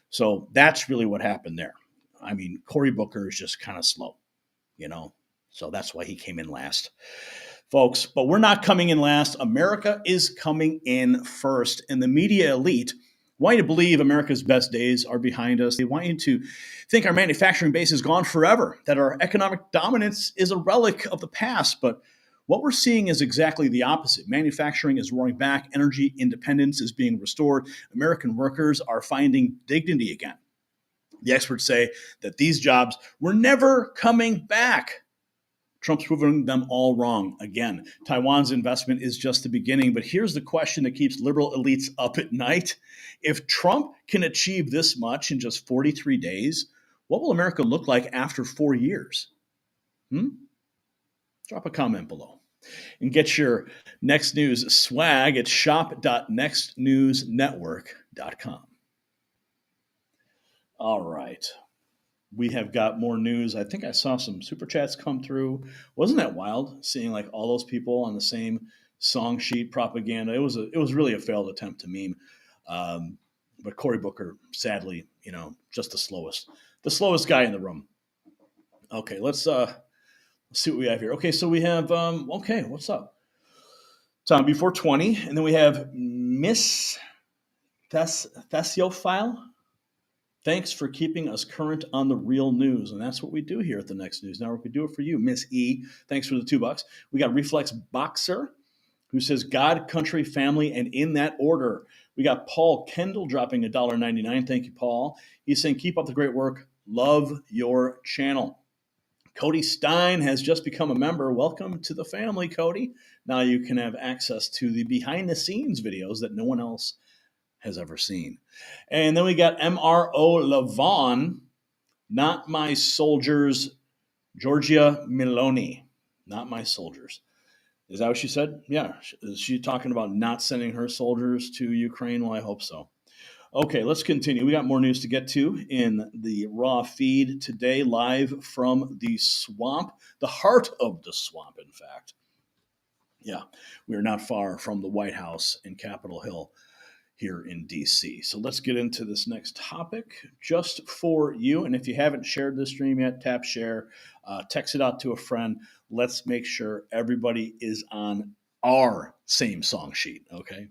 So that's really what happened there. I mean, Cory Booker is just kind of slow, so that's why he came in last. folks. But we're not coming in last. America is coming in first. And the media elite want you to believe America's best days are behind us. They want you to think our manufacturing base is gone forever, that our economic dominance is a relic of the past. But what we're seeing is exactly the opposite. Manufacturing is roaring back. Energy independence is being restored. American workers are finding dignity again. The experts say that these jobs were never coming back. Trump's proving them all wrong again. Taiwan's investment is just the beginning, but here's the question that keeps liberal elites up at night. If Trump can achieve this much in just 43 days, what will America look like after 4 years? Drop a comment below. And get your Next News swag at shop.nextnewsnetwork.com. All right. We have got more news. I think I saw some super chats come through. Wasn't that wild, seeing like all those people on the same song sheet propaganda? It was really a failed attempt to meme. But Cory Booker, sadly, just the slowest guy in the room. Okay, let's see what we have here. Okay, so we have what's up? Tom before 20, and then we have Miss Thesiophile. Thanks for keeping us current on the real news. And that's what we do here at the Next News Network. We do it for you, Miss E. Thanks for the $2. We got Reflex Boxer, who says God, country, family, and in that order. We got Paul Kendall dropping $1.99. Thank you, Paul. He's saying, keep up the great work. Love your channel. Cody Stein has just become a member. Welcome to the family, Cody. Now you can have access to the behind-the-scenes videos that no one else has ever seen. And then we got MRO Lavon, not my soldiers, Georgia Miloni, not my soldiers. Is that what she said? Yeah. Is she talking about not sending her soldiers to Ukraine? Well, I hope so. Okay, let's continue. We got more news to get to in the raw feed today, live from the swamp, the heart of the swamp, in fact. Yeah, we are not far from the White House in Capitol Hill here in D.C. So let's get into this next topic just for you. And if you haven't shared this stream yet, tap share, text it out to a friend. Let's make sure everybody is on our same song sheet, okay?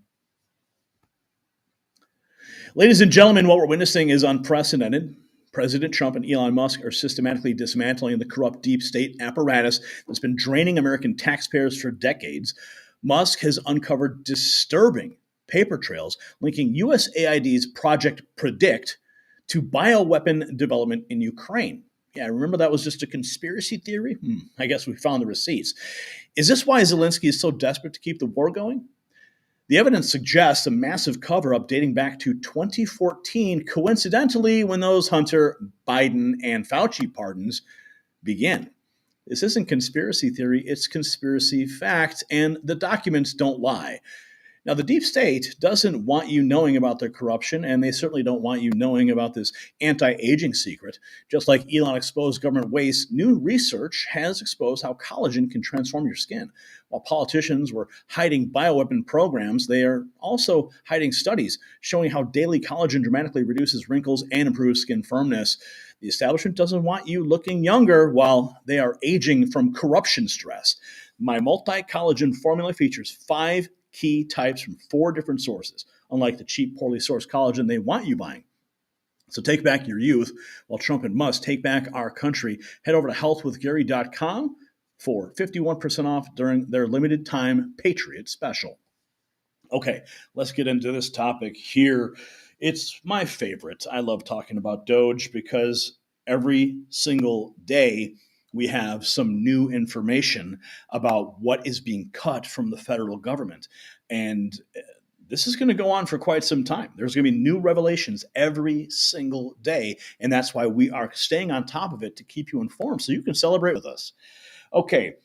Ladies and gentlemen, what we're witnessing is unprecedented. President Trump and Elon Musk are systematically dismantling the corrupt deep state apparatus that's been draining American taxpayers for decades. Musk has uncovered disturbing paper trails linking USAID's Project Predict to bioweapon development in Ukraine. Yeah, remember that was just a conspiracy theory? I guess we found the receipts. Is this why Zelensky is so desperate to keep the war going? The evidence suggests a massive cover-up dating back to 2014, coincidentally when those Hunter, Biden, and Fauci pardons began. This isn't conspiracy theory, it's conspiracy fact, and the documents don't lie. Now, the deep state doesn't want you knowing about their corruption, and they certainly don't want you knowing about this anti-aging secret. Just like Elon exposed government waste, new research has exposed how collagen can transform your skin. While politicians were hiding bioweapon programs, they are also hiding studies showing how daily collagen dramatically reduces wrinkles and improves skin firmness. The establishment doesn't want you looking younger while they are aging from corruption stress. My multi-collagen formula features 5 key types from 4 different sources, unlike the cheap, poorly sourced collagen they want you buying. So take back your youth while Trump and Musk take back our country. Head over to healthwithgary.com for 51% off during their limited time Patriot special. Okay, let's get into this topic here. It's my favorite. I love talking about DOGE because every single day we have some new information about what is being cut from the federal government. And this is going to go on for quite some time. There's going to be new revelations every single day. And that's why we are staying on top of it to keep you informed so you can celebrate with us. Okay.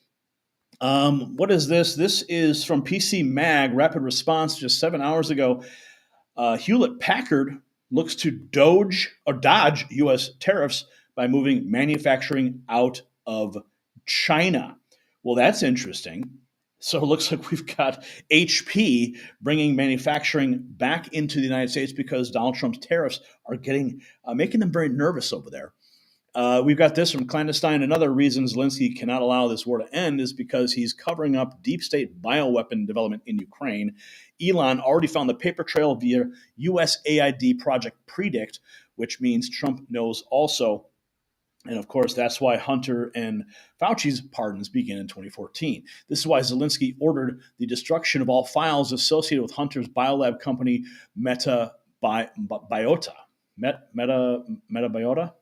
What is this? This is from PC Mag, Rapid Response, just 7 hours ago. Hewlett-Packard looks to dodge U.S. tariffs by moving manufacturing out of China. Well, that's interesting. So it looks like we've got HP bringing manufacturing back into the United States because Donald Trump's tariffs are making them very nervous over there. We've got this from Clandestine. Another reason Zelensky cannot allow this war to end is because he's covering up deep state bioweapon development in Ukraine. Elon already found the paper trail via USAID Project Predict, which means Trump knows also. And of course, that's why Hunter and Fauci's pardons began in 2014. This is why Zelensky ordered the destruction of all files associated with Hunter's biolab company Metabiota. Metabiota?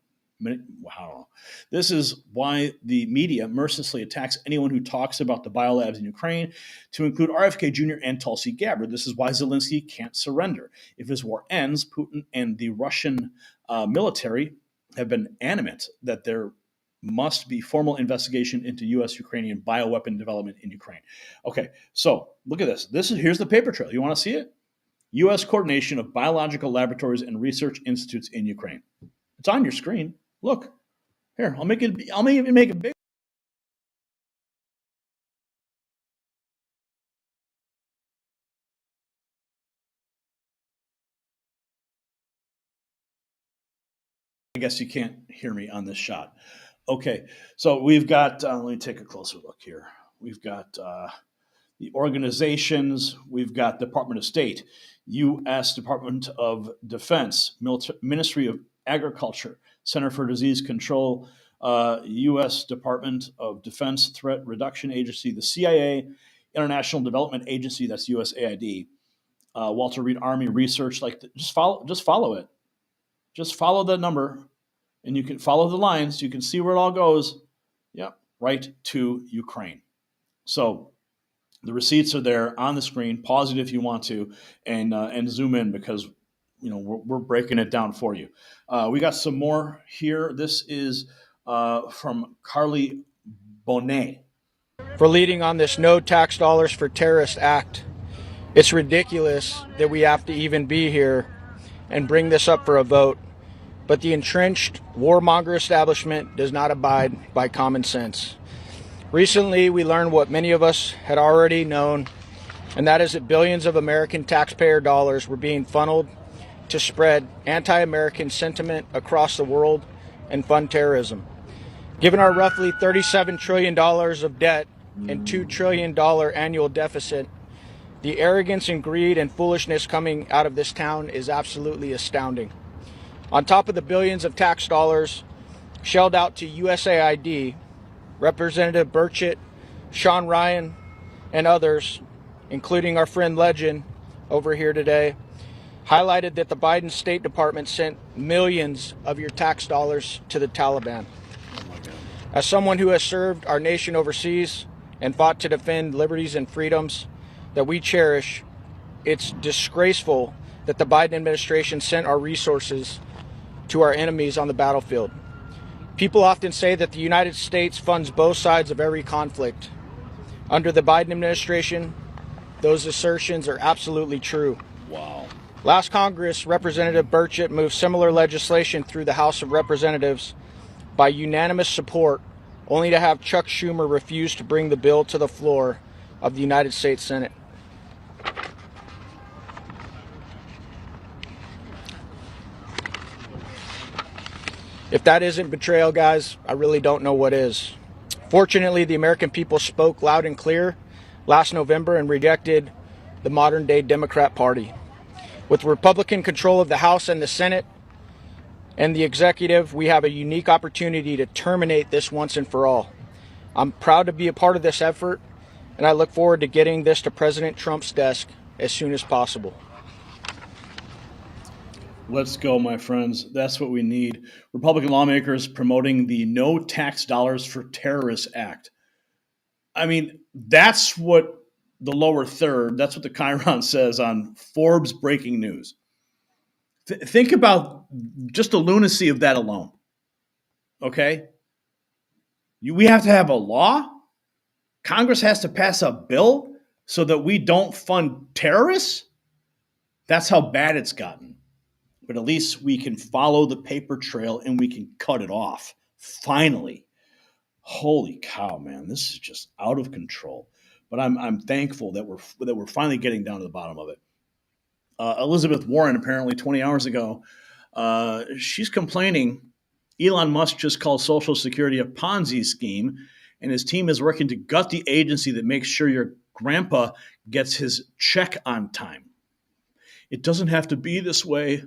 Wow. This is why the media mercilessly attacks anyone who talks about the biolabs in Ukraine, to include RFK Jr. and Tulsi Gabbard. This is why Zelensky can't surrender. If this war ends, Putin and the Russian military have been adamant that there must be formal investigation into U.S.-Ukrainian bioweapon development in Ukraine. Okay, so look at this. Here's the paper trail. You want to see it? U.S. coordination of biological laboratories and research institutes in Ukraine. It's on your screen. Look, here, I'll make it big. I guess you can't hear me on this shot. Okay, so we've got, let me take a closer look here. We've got the organizations, we've got Department of State, U.S. Department of Defense, Ministry of Agriculture, Center for Disease Control, U.S. Department of Defense Threat Reduction Agency, the CIA, International Development Agency, that's USAID, Walter Reed Army Research. Just follow it. Just follow the number, and you can follow the lines. You can see where it all goes. Yep, right to Ukraine. So the receipts are there on the screen. Pause it if you want to, and zoom in, because we're breaking it down for you. We got some more here. This is from Carly Bonet. For leading on this No Tax Dollars for Terrorists Act. It's ridiculous that we have to even be here and bring this up for a vote, but the entrenched warmonger establishment does not abide by common sense. Recently, we learned what many of us had already known, and that is that billions of American taxpayer dollars were being funneled to spread anti-American sentiment across the world and fund terrorism. Given our roughly $37 trillion of debt and $2 trillion annual deficit, the arrogance and greed and foolishness coming out of this town is absolutely astounding. On top of the billions of tax dollars shelled out to USAID, Representative Burchett, Sean Ryan, and others, including our friend Legend over here today, highlighted that the Biden State Department sent millions of your tax dollars to the Taliban. As someone who has served our nation overseas and fought to defend liberties and freedoms that we cherish, it's disgraceful that the Biden administration sent our resources to our enemies on the battlefield. People often say that the United States funds both sides of every conflict. Under the Biden administration, those assertions are absolutely true. Wow. Last Congress, Representative Burchett moved similar legislation through the House of Representatives by unanimous support, only to have Chuck Schumer refuse to bring the bill to the floor of the United States Senate. If that isn't betrayal, guys, I really don't know what is. Fortunately, the American people spoke loud and clear last November and rejected the modern-day Democrat Party. With Republican control of the House and the Senate and the executive, we have a unique opportunity to terminate this once and for all. I'm proud to be a part of this effort, and I look forward to getting this to President Trump's desk as soon as possible. Let's go, my friends. That's what we need. Republican lawmakers promoting the No Tax Dollars for Terrorists Act. I mean, that's what the lower third, that's what the Chiron says on Forbes Breaking News. Think about just the lunacy of that alone. Okay? We have to have a law. Congress has to pass a bill so that we don't fund terrorists. That's how bad it's gotten. But at least we can follow the paper trail and we can cut it off. Finally. Holy cow, man. This is just out of control. But I'm thankful that we're finally getting down to the bottom of it. Elizabeth Warren, apparently 20 hours ago, she's complaining Elon Musk just called Social Security a Ponzi scheme, and his team is working to gut the agency that makes sure your grandpa gets his check on time. It doesn't have to be this way.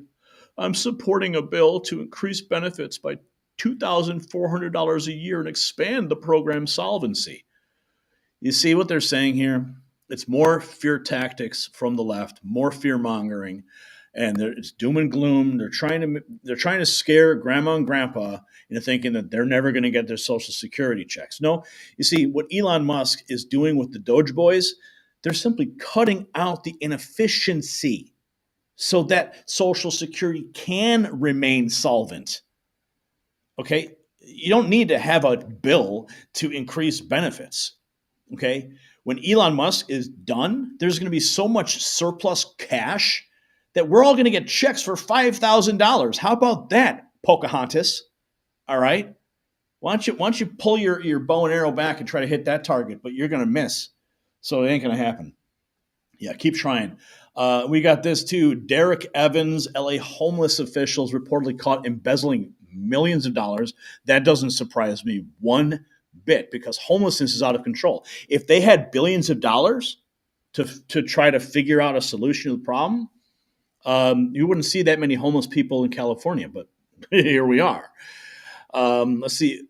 I'm supporting a bill to increase benefits by $2,400 a year and expand the program's solvency. You see what they're saying here? It's more fear tactics from the left, more fear mongering, and it's doom and gloom. They're trying to scare grandma and grandpa into thinking that they're never going to get their Social Security checks. No, you see what Elon Musk is doing with the DOGE boys, they're simply cutting out the inefficiency so that Social Security can remain solvent. Okay? You don't need to have a bill to increase benefits. Okay? When Elon Musk is done, there's going to be so much surplus cash that we're all going to get checks for $5,000. How about that, Pocahontas? All right? Why don't you pull your bow and arrow back and try to hit that target, but you're going to miss. So it ain't going to happen. Yeah, keep trying. We got this too. Derek Evans, LA homeless officials reportedly caught embezzling millions of dollars. That doesn't surprise me one bit because homelessness is out of control. If they had billions of dollars to try to figure out a solution to the problem, you wouldn't see that many homeless people in California, but here we are. Let's see.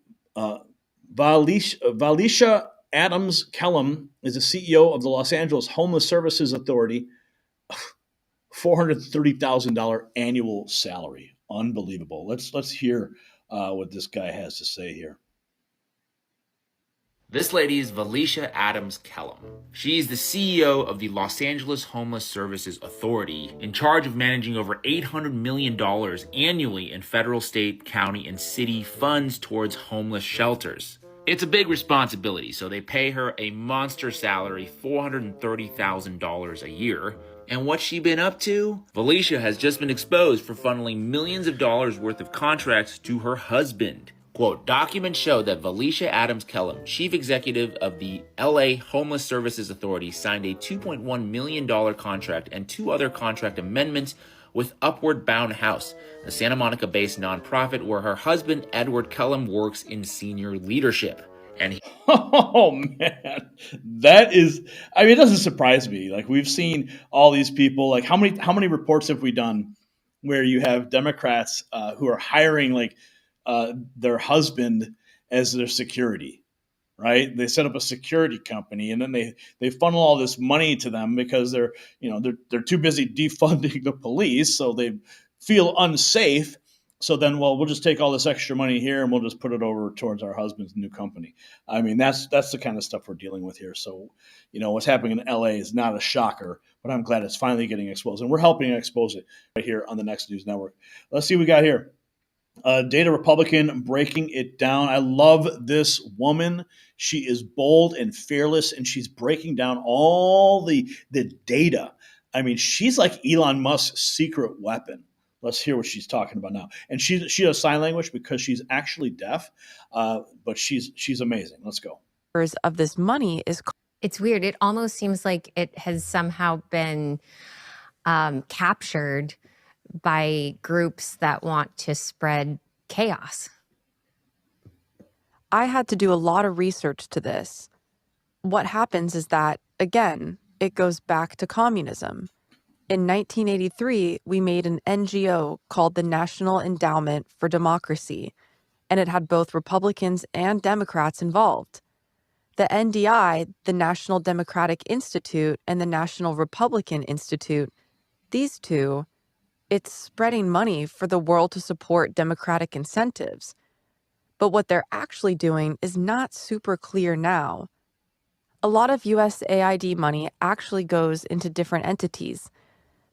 Valisha Adams Kellum is the CEO of the Los Angeles Homeless Services Authority. $430,000 annual salary. Unbelievable. Let's hear what this guy has to say here. This lady is Valisha Adams Kellum. She's the CEO of the Los Angeles Homeless Services Authority, in charge of managing over $800 million annually in federal, state, county, and city funds towards homeless shelters. It's a big responsibility, so they pay her a monster salary, $430,000 a year. And what's she been up to? Valisha has just been exposed for funneling millions of dollars worth of contracts to her husband. Quote, documents show that Valisha Adams Kellum, chief executive of the LA Homeless Services Authority, signed a $2.1 million contract and two other contract amendments with Upward Bound House, a Santa Monica-based nonprofit where her husband, Edward Kellum, works in senior leadership. And oh man, that is, I mean, it doesn't surprise me. Like, we've seen all these people, like how many reports have we done where you have Democrats who are hiring like their husband as their security, right? They set up a security company and then they funnel all this money to them because they're too busy defunding the police, so they feel unsafe. So then, well, we'll just take all this extra money here and we'll just put it over towards our husband's new company. I mean, that's the kind of stuff we're dealing with here. So, what's happening in LA is not a shocker, but I'm glad it's finally getting exposed. And we're helping expose it right here on the Next News Network. Let's see what we got here. Data Republican breaking it down. I love this woman. She is bold and fearless, and she's breaking down all the data. I mean, she's like Elon Musk's secret weapon. Let's hear what she's talking about now. And she does sign language because she's actually deaf, but she's amazing. Let's go. Of this money is. It's weird. It almost seems like it has somehow been captured by groups that want to spread chaos. I had to do a lot of research to this. What happens is that, again, it goes back to communism. In 1983, we made an NGO called the National Endowment for Democracy, and it had both Republicans and Democrats involved. The NDI, the National Democratic Institute, and the National Republican Institute, these two, it's spreading money for the world to support democratic incentives. But what they're actually doing is not super clear now. A lot of USAID money actually goes into different entities.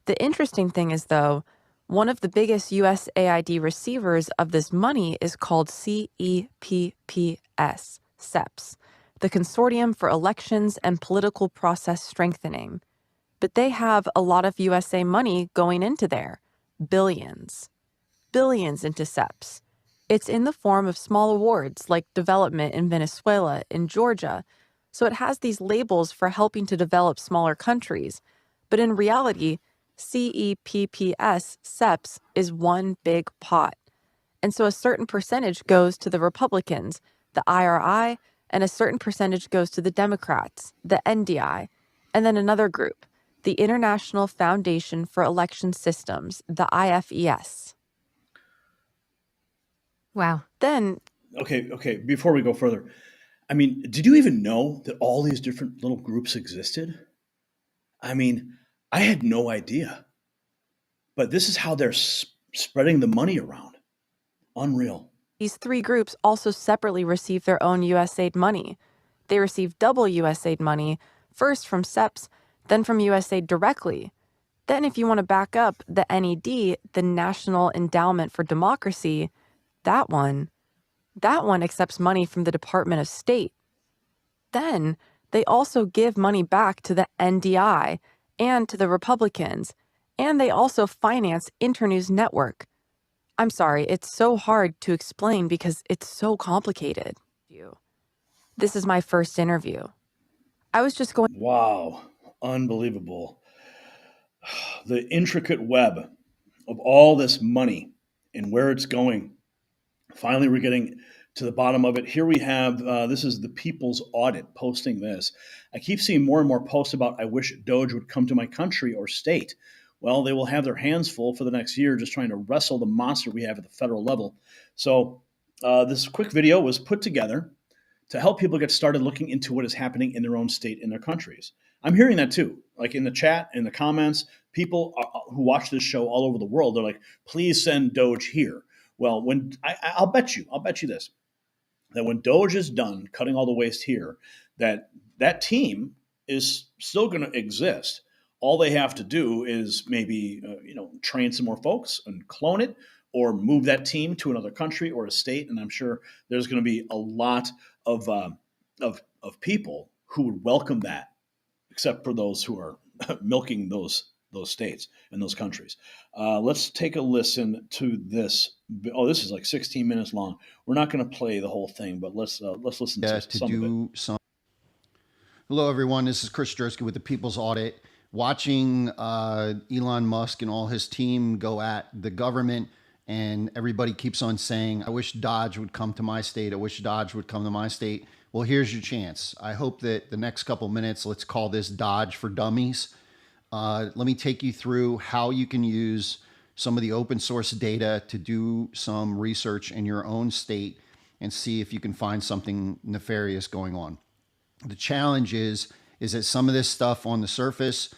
The interesting thing is, though, one of the biggest USAID receivers of this money is called CEPPS, CEPS, the Consortium for Elections and Political Process Strengthening. But they have a lot of USA money going into there. Billions into CEPS. It's in the form of small awards like development in Venezuela, in Georgia. So it has these labels for helping to develop smaller countries. But in reality, CEPPS, CEPS, is one big pot. And so a certain percentage goes to the Republicans, the IRI, and a certain percentage goes to the Democrats, the NDI, and then another group, the International Foundation for Election Systems, the IFES. Wow. Then, Okay. Before we go further, I mean, did you even know that all these different little groups existed? I mean, I had no idea. But this is how they're spreading the money around. Unreal. these three groups also separately receive their own USAID money. They receive double USAID money, first from SEPs, then from USAID directly. Then if you want to back up the NED, the National Endowment for Democracy, that one accepts money from the Department of State. Then they also give money back to the NDI and to the Republicans, and they also finance Internews Network. I'm sorry, it's so hard to explain because it's so complicated. This is my first interview. I was just going... Wow, unbelievable. The intricate web of all this money and where it's going. Finally, we're getting to the bottom of it. Here we have, this is the People's Audit posting this. I keep seeing more and more posts about, I wish DOGE would come to my country or state. Well, they will have their hands full for the next year just trying to wrestle the monster we have at the federal level. So this quick video was put together to help people get started looking into what is happening in their own state, in their countries. I'm hearing that too. Like in the chat, in the comments, people who watch this show all over the world, they're like, please send DOGE here. Well, when I'll bet you this, that when DOGE is done cutting all the waste here, that team is still going to exist. All they have to do is maybe train some more folks and clone it, or move that team to another country or a state. And I'm sure there's going to be a lot of people who would welcome that, except for those who are milking those states and those countries. Let's take a listen to this. Oh, this is like 16 minutes long. We're not going to play the whole thing, but let's listen to some of it. Hello, everyone. This is Chris Jersky with the People's Audit. Watching Elon Musk and all his team go at the government, and everybody keeps on saying, I wish DOGE would come to my state. I wish DOGE would come to my state. Well, here's your chance. I hope that the next couple minutes, let's call this DOGE for Dummies. Let me take you through how you can use some of the open source data to do some research in your own state and see if you can find something nefarious going on. The challenge is that some of this stuff on the surface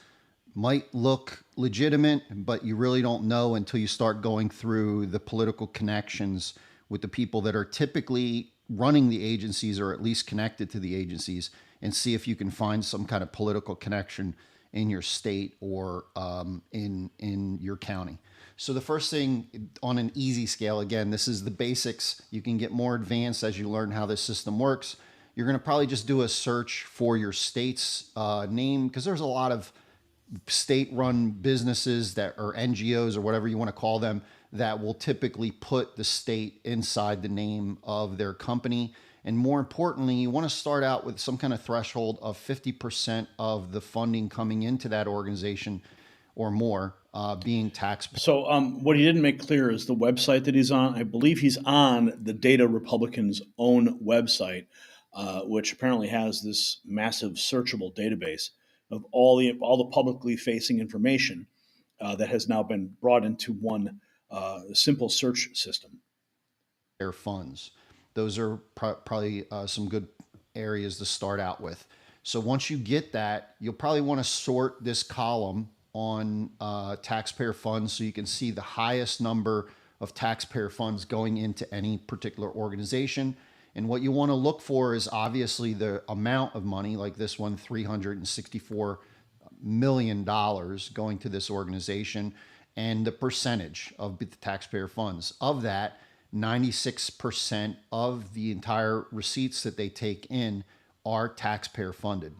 might look legitimate, but you really don't know until you start going through the political connections with the people that are typically running the agencies, or at least connected to the agencies, and see if you can find some kind of political connection in your state or in your county. So the first thing, on an easy scale, again, this is the basics. You can get more advanced as you learn how this system works. You're going to probably just do a search for your state's name, because there's a lot of state-run businesses that are NGOs or whatever you want to call them that will typically put the state inside the name of their company. And more importantly, you want to start out with some kind of threshold of 50% of the funding coming into that organization or more being taxpayer. So what he didn't make clear is the website that he's on. I believe he's on the Data Republican's own website, which apparently has this massive searchable database of all the publicly facing information that has now been brought into one simple search system. Their funds. Those are probably some good areas to start out with. So once you get that, you'll probably want to sort this column on taxpayer funds so you can see the highest number of taxpayer funds going into any particular organization. And what you want to look for is obviously the amount of money, like this one, $364 million going to this organization, and the percentage of the taxpayer funds. Of that, 96% of the entire receipts that they take in are taxpayer funded.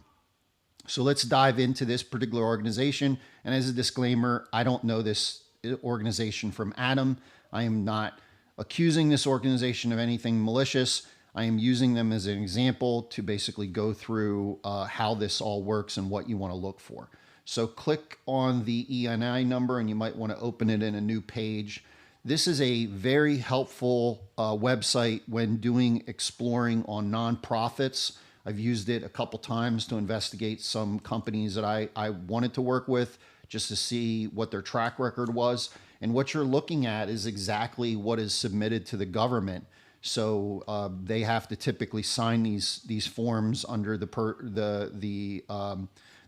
So let's dive into this particular organization. And as a disclaimer, I don't know this organization from Adam. I am not accusing this organization of anything malicious. I am using them as an example to basically go through how this all works and what you want to look for. So click on the ENI number, and you might want to open it in a new page. This is a very helpful website when doing exploring on nonprofits. I've used it a couple times to investigate some companies that I wanted to work with, just to see what their track record was. And what you're looking at is exactly what is submitted to the government. So they have to typically sign these forms under the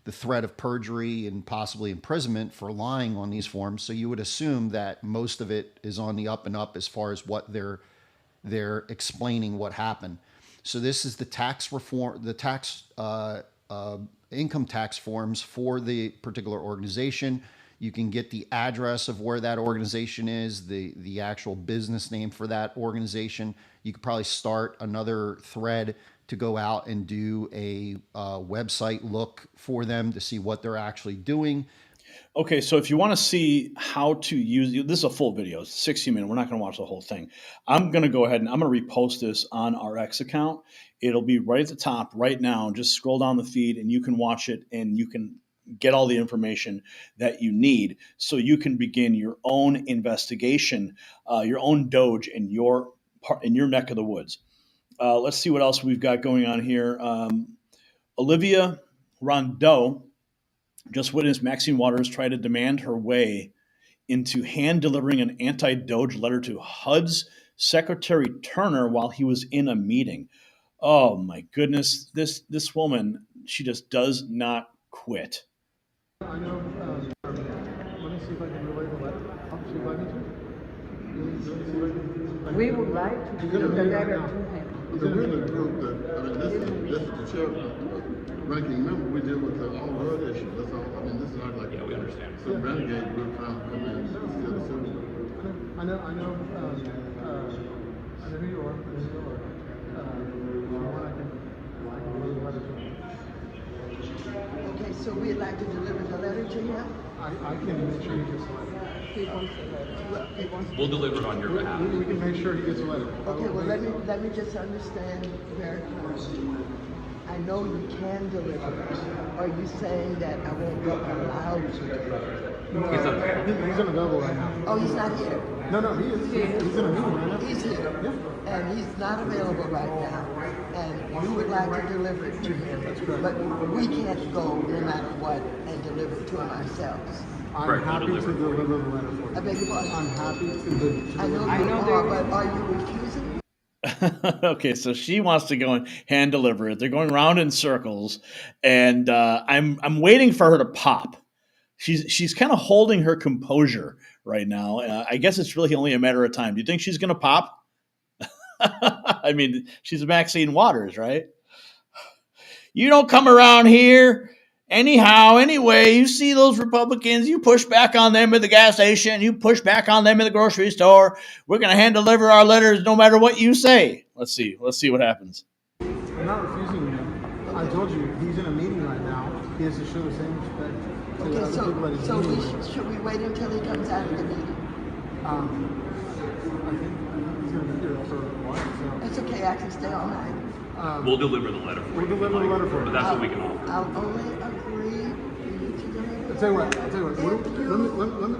threat of perjury and possibly imprisonment for lying on these forms. So you would assume that most of it is on the up and up as far as what they're explaining what happened. So this is the tax reform, the income tax forms for the particular organization. You can get the address of where that organization is, the actual business name for that organization. You could probably start another thread to go out and do a website look for them to see what they're actually doing. Okay, so if you want to see how to use, this is a full video, it's 60 minutes. We're not going to watch the whole thing. I'm going to go ahead and I'm going to repost this on our X account. It'll be right at the top right now. Just scroll down the feed and you can watch it and you can get all the information that you need so you can begin your own investigation, your own DOGE in your neck of the woods. Let's see what else we've got going on here. Olivia Rondeau just witnessed Maxine Waters try to demand her way into hand-delivering an anti-DOGE letter to HUD's Secretary Turner while he was in a meeting. Oh my goodness, this woman, she just does not quit. I know, let me see if I can relay the letter. See if I can. We would like to give the letter to him. The really group that, this is the chair, ranking member, we deal with all the other issues. That's all. This is not like. Yeah, we understand. Some renegade group trying to come in and steal the civil. I know who you are. Okay, so we'd like to deliver the letter to him? I can make sure he gets a letter. He wants the letter. We'll deliver it on your behalf. We can make sure he gets a letter. Okay, well, let me just understand very clearly. I know you can deliver it. Are you saying that I won't be allowed to deliver it? He's in a double right now. Oh, he's not here? No, he is. He's in a meeting right now. He's here. Yeah. And he's not available right now. And we would like to deliver it to him. But we can't go no matter what and deliver it to him ourselves. I'm happy to deliver the letter for you. I beg your pardon? I'm happy to deliver. I know you are, but are you refusing? Okay, so she wants to go and hand deliver it. They're going round in circles, and I'm waiting for her to pop. She's kind of holding her composure right now. I guess it's really only a matter of time. Do you think she's going to pop? I mean, she's Maxine Waters, right? You don't come around here anyhow, anyway. You see those Republicans, you push back on them at the gas station, you push back on them at the grocery store. We're going to hand deliver our letters no matter what you say. Let's see what happens. I'm not refusing him. I told you, he's in a meeting right now. He has to show the same respect to other people that he's meeting with. Should we wait until he comes out of the meeting? I think he's going to be here for a while. So. It's okay, I can stay all night. We'll deliver the letter for you. We'll deliver the letter for you. But that's what we can offer. I'll only agree for you to deliver. I'll tell you what.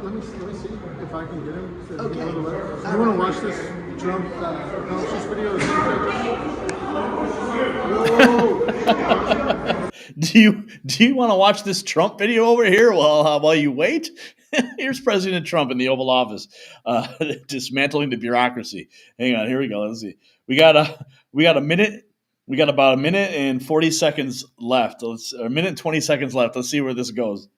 Let me see if I can get him to deliver the letter. You want to watch this Trump analysis video? Do you want to watch this Trump video over here while you wait? Here's President Trump in the Oval Office, dismantling the bureaucracy. Hang on, here we go. Let's see. We got a minute. We got about a minute and 40 seconds left. A minute and 20 seconds left. Let's see where this goes.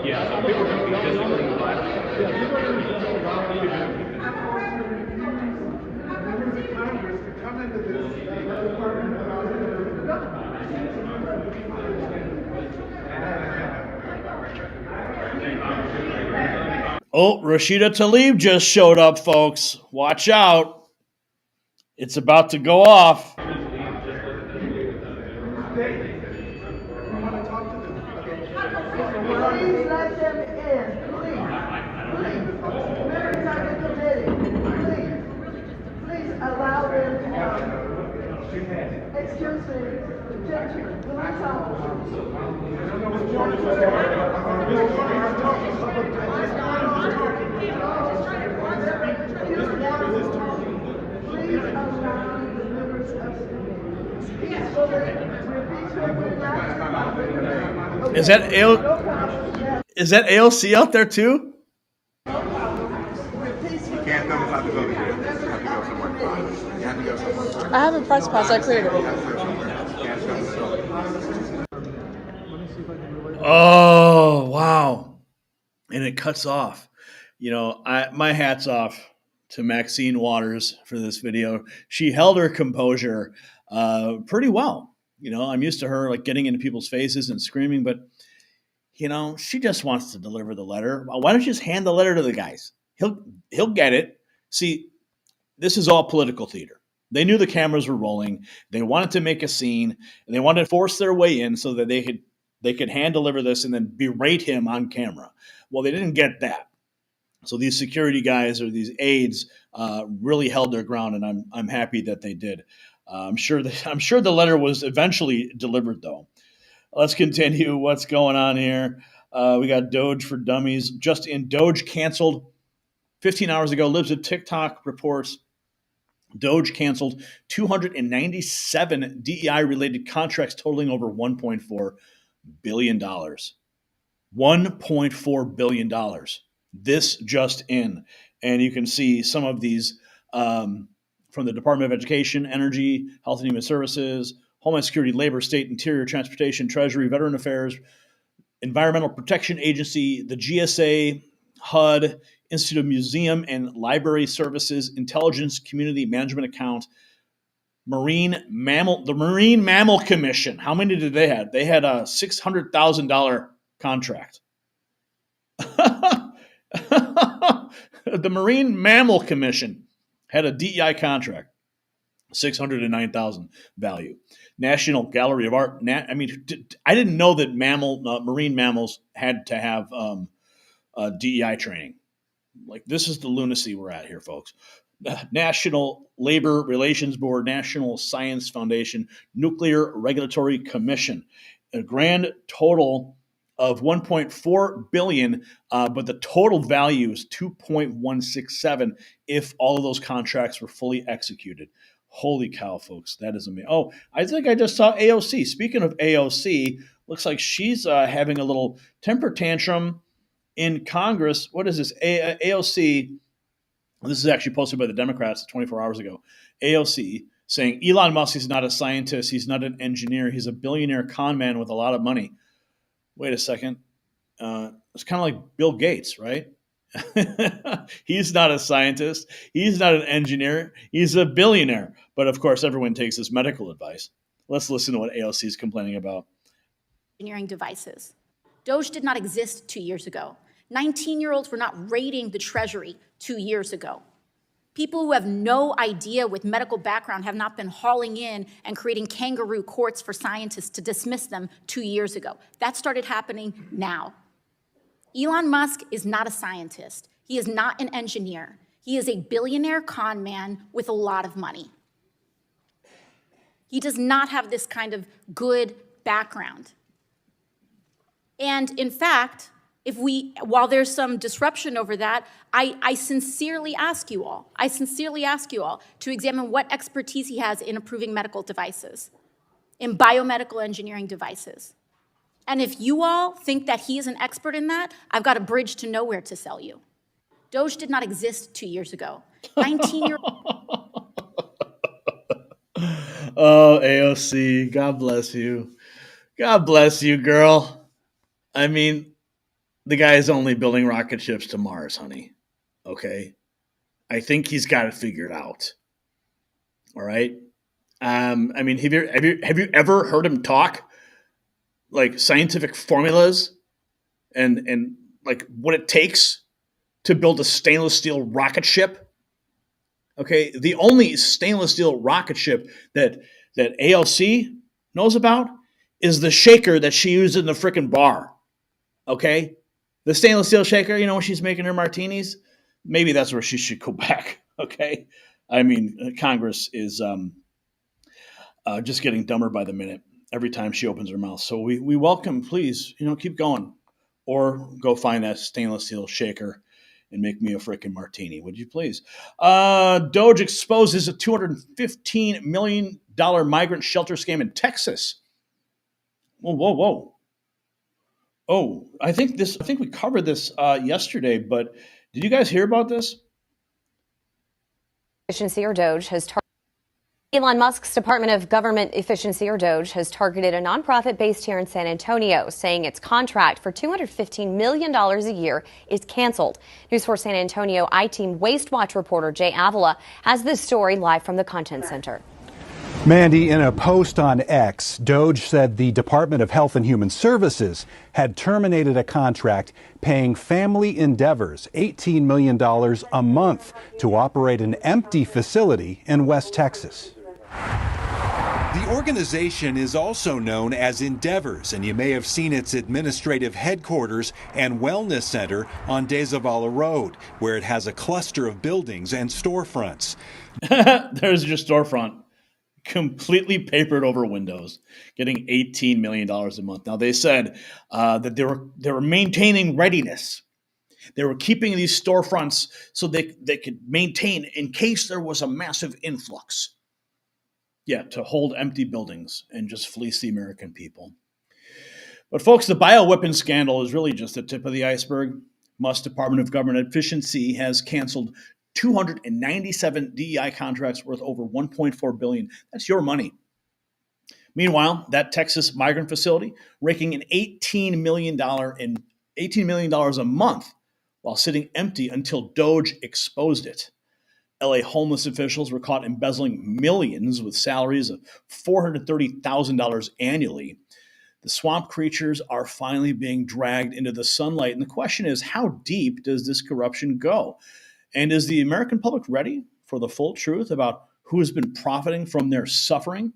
Yeah, so people can be physically alive. Oh, Rashida Tlaib just showed up, folks. Watch out. It's about to go off. Please let them in, please. Members of the committee, please allow them to come. Excuse me, gentlemen, will I talk? Please allow the members of the committee peacefully repeat what we're not. Is that AOC out there too? You can't come without the vote. You have to go somewhere. You have to go somewhere. I haven't pressed pause. I cleared it. Oh, wow. And it cuts off. You know, my hat's off to Maxine Waters for this video. She held her composure pretty well. You know, I'm used to her like getting into people's faces and screaming, but you know, she just wants to deliver the letter. Why don't you just hand the letter to the guys? He'll get it. See, this is all political theater. They knew the cameras were rolling. They wanted to make a scene, and they wanted to force their way in so that they could hand deliver this and then berate him on camera. Well, they didn't get that. So these security guys or these aides really held their ground, and I'm happy that they did. I'm sure the letter was eventually delivered, though. Let's continue. What's going on here? We got DOGE for Dummies. Just in, DOGE canceled 15 hours ago. Libs of TikTok reports DOGE canceled 297 DEI-related contracts totaling over $1.4 billion. $1.4 billion. This just in. And you can see some of these from the Department of Education, Energy, Health and Human Services, Homeland Security, Labor, State, Interior, Transportation, Treasury, Veteran Affairs, Environmental Protection Agency, the GSA, HUD, Institute of Museum and Library Services, Intelligence Community Management Account, the Marine Mammal Commission. How many did they have? They had a $600,000 contract. The Marine Mammal Commission had a DEI contract, $609,000 value. National Gallery of Art. I didn't know that marine mammals had to have DEI training. Like, this is the lunacy we're at here, folks. National Labor Relations Board, National Science Foundation, Nuclear Regulatory Commission. A grand total of $1.4 billion, but the total value is $2.167 if all of those contracts were fully executed. Holy cow, folks. That is amazing. Oh, I think I just saw AOC. Speaking of AOC, looks like she's having a little temper tantrum in Congress. What is this? AOC, this is actually posted by the Democrats 24 hours ago. AOC saying Elon Musk is not a scientist. He's not an engineer. He's a billionaire con man with a lot of money. Wait a second. It's kind of like Bill Gates, right? He's not a scientist. He's not an engineer. He's a billionaire. But of course, everyone takes his medical advice. Let's listen to what AOC is complaining about. Engineering devices. DOGE did not exist 2 years ago. 19-year-olds were not raiding the Treasury 2 years ago. People who have no idea with medical background have not been hauling in and creating kangaroo courts for scientists to dismiss them 2 years ago. That started happening now. Elon Musk is not a scientist. He is not an engineer. He is a billionaire con man with a lot of money. He does not have this kind of good background. And in fact, while there's some disruption over that, I sincerely ask you all to examine what expertise he has in approving medical devices, in biomedical engineering devices. And if you all think that he is an expert in that, I've got a bridge to nowhere to sell you. DOGE did not exist 2 years ago. 19-year-old. Oh, AOC, God bless you. God bless you, girl. I mean, the guy is only building rocket ships to Mars, honey. Okay? I think he's got it figured out. All right? I mean, have you ever heard him talk? Like scientific formulas and like what it takes to build a stainless steel rocket ship. Okay, the only stainless steel rocket ship that AOC knows about is the shaker that she used in the frickin' bar. Okay, the stainless steel shaker. When she's making her martinis, maybe that's where she should go back. Okay, I mean, Congress is just getting dumber by the minute every time she opens her mouth. So we welcome, please, keep going, or go find that stainless steel shaker and make me a freaking martini, would you please? DOGE exposes a $215 million migrant shelter scam in Texas. Whoa. Oh, I think we covered this yesterday, but did you guys hear about this? Efficiency, or DOGE, has Elon Musk's Department of Government Efficiency, or DOGE, has targeted a nonprofit based here in San Antonio, saying its contract for $215 million a year is canceled. News 4 San Antonio I-Team Waste Watch reporter Jay Avila has this story live from the Content Center. Mandy, in a post on X, DOGE said the Department of Health and Human Services had terminated a contract paying Family Endeavors $18 million a month to operate an empty facility in West Texas. The organization is also known as Endeavors, and you may have seen its administrative headquarters and wellness center on De Zavala Road, where it has a cluster of buildings and storefronts. There's your storefront. Completely papered over windows, getting $18 million a month. Now, they said that they were maintaining readiness. They were keeping these storefronts so they could maintain in case there was a massive influx. Yeah, to hold empty buildings and just fleece the American people. But folks, the bioweapon scandal is really just the tip of the iceberg. Musk Department of Government Efficiency has canceled 297 DEI contracts worth over $1.4 billion. That's your money. Meanwhile, that Texas migrant facility raking in $18 million a month while sitting empty until DOGE exposed it. LA homeless officials were caught embezzling millions with salaries of $430,000 annually. The swamp creatures are finally being dragged into the sunlight. And the question is, how deep does this corruption go? And is the American public ready for the full truth about who has been profiting from their suffering?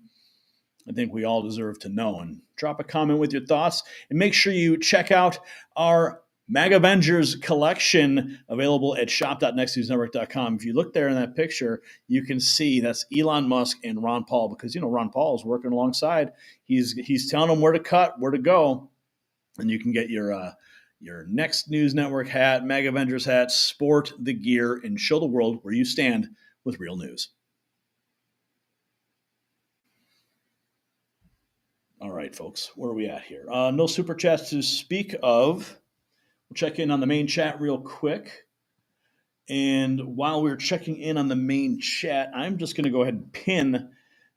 I think we all deserve to know. And drop a comment with your thoughts. And make sure you check out our MAGA Avengers collection available at shop.nextnewsnetwork.com. If you look there in that picture, you can see that's Elon Musk and Ron Paul, because, Ron Paul is working alongside. He's telling them where to cut, where to go. And you can get your Next News Network hat, MAGA Avengers hat, sport the gear, and show the world where you stand with real news. All right, folks, where are we at here? No super chats to speak of. We'll check in on the main chat real quick. And while we're checking in on the main chat, I'm just going to go ahead and pin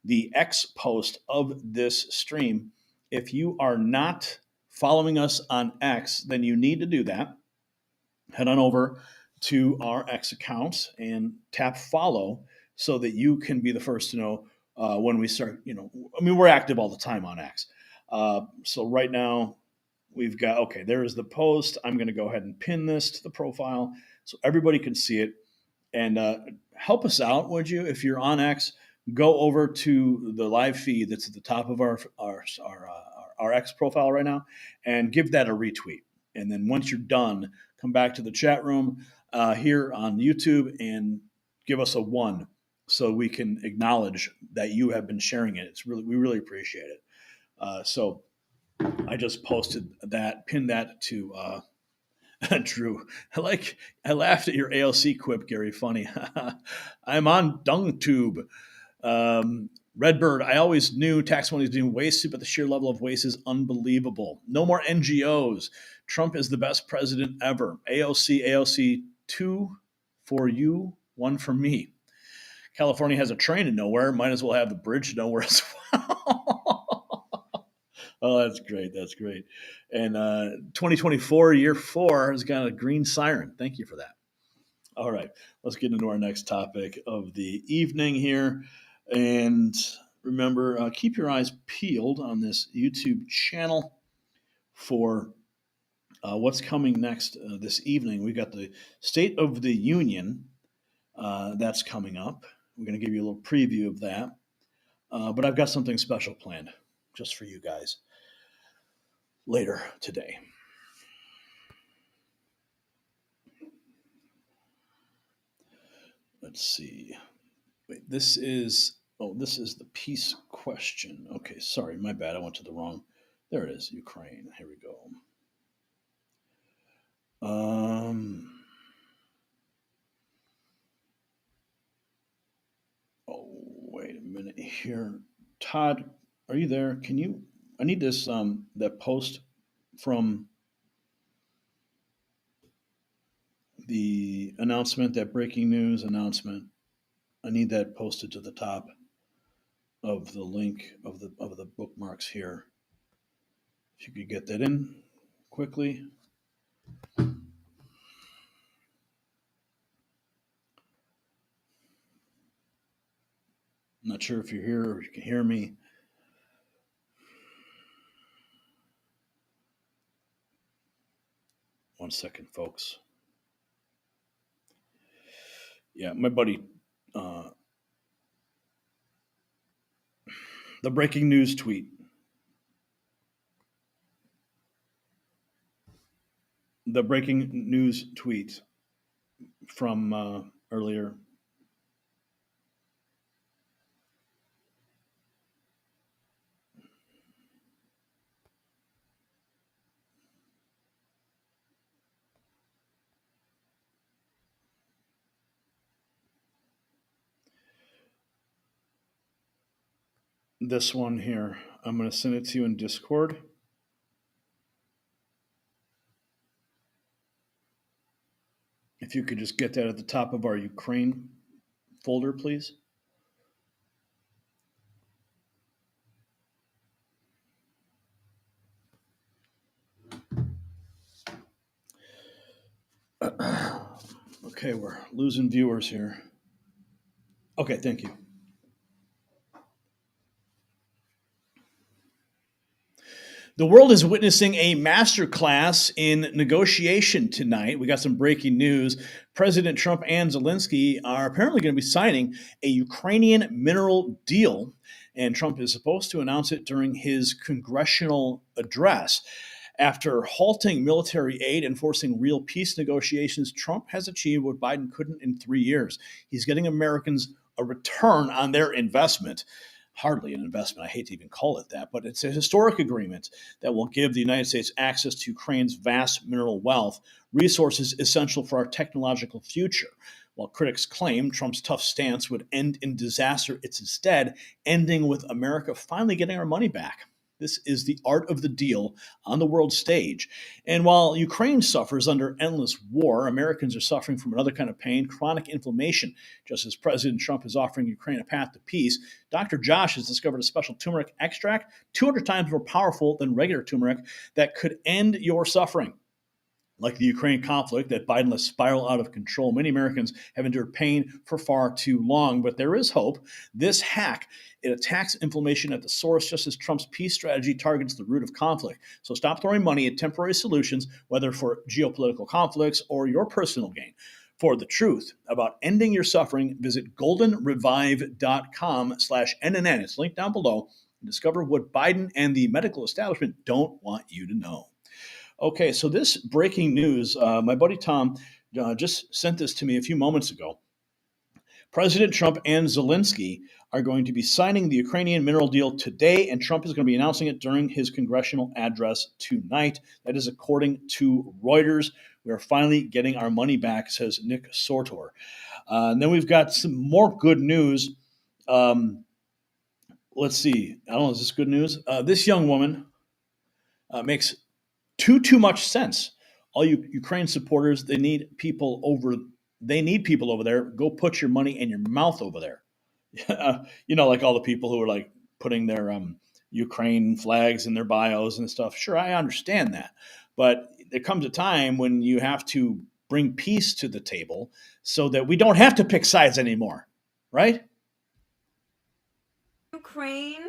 the X post of this stream. If you are not following us on X, then you need to do that. Head on over to our X account and tap follow so that you can be the first to know when we start. We're active all the time on X. So right now we've got, okay, there is the post. I'm going to go ahead and pin this to the profile so everybody can see it. And help us out, would you? If you're on X, go over to the live feed that's at the top of our X profile right now and give that a retweet. And then once you're done, come back to the chat room here on YouTube and give us a 1 so we can acknowledge that you have been sharing it. We really appreciate it. So I just posted that, pinned that to Drew. I laughed at your AOC quip, Gary. Funny. I'm on DungTube. Redbird, I always knew tax money is being wasted, but the sheer level of waste is unbelievable. No more NGOs. Trump is the best president ever. AOC, 2 for you, 1 for me. California has a train to nowhere. Might as well have the bridge to nowhere as well. Oh, that's great. That's great. And 2024, year 4, has got a green siren. Thank you for that. All right, let's get into our next topic of the evening here. And remember, keep your eyes peeled on this YouTube channel for what's coming next this evening. We've got the State of the Union that's coming up. We're going to give you a little preview of that. But I've got something special planned just for you guys later today. Let's see. Wait, this is the peace question. Okay, sorry, my bad. I went to the wrong. There it is, Ukraine. Here we go. Oh, wait a minute here. Todd, are you there? I need this that post from the announcement, that breaking news announcement. I need that posted to the top of the link of the bookmarks here. If you could get that in quickly. I'm not sure if you're here or you can hear me. One second, folks. Yeah, my buddy, the breaking news tweet. The breaking news tweet from earlier. This one here. I'm going to send it to you in Discord. If you could just get that at the top of our Ukraine folder, please. Okay, we're losing viewers here. Okay, thank you. The world is witnessing a masterclass in negotiation tonight. We got some breaking news. President Trump and Zelensky are apparently going to be signing a Ukrainian mineral deal, and Trump is supposed to announce it during his congressional address. After halting military aid and forcing real peace negotiations, Trump has achieved what Biden couldn't in 3 years. He's getting Americans a return on their investment. Hardly an investment. I hate to even call it that, but it's a historic agreement that will give the United States access to Ukraine's vast mineral wealth, resources essential for our technological future. While critics claim Trump's tough stance would end in disaster, it's instead ending with America finally getting our money back. This is the art of the deal on the world stage. And while Ukraine suffers under endless war, Americans are suffering from another kind of pain, chronic inflammation. Just as President Trump is offering Ukraine a path to peace, Dr. Josh has discovered a special turmeric extract 200 times more powerful than regular turmeric that could end your suffering. Like the Ukraine conflict that Biden let spiral out of control, many Americans have endured pain for far too long, but there is hope. This hack, it attacks inflammation at the source, just as Trump's peace strategy targets the root of conflict. So stop throwing money at temporary solutions, whether for geopolitical conflicts or your personal gain. For the truth about ending your suffering, visit goldenrevive.com/NNN. It's linked down below. And discover what Biden and the medical establishment don't want you to know. Okay, so this breaking news, my buddy Tom just sent this to me a few moments ago. President Trump and Zelensky are going to be signing the Ukrainian mineral deal today, and Trump is going to be announcing it during his congressional address tonight. That is according to Reuters. We are finally getting our money back, says Nick Sortor. And then we've got some more good news. Let's see. I don't know, is this good news? This young woman makes too much sense. All you Ukraine supporters, they need people over there. Go put your money in your mouth over there. Like all the people who are like putting their Ukraine flags in their bios and stuff. Sure, I understand that. But there comes a time when you have to bring peace to the table so that we don't have to pick sides anymore, right? Ukraine.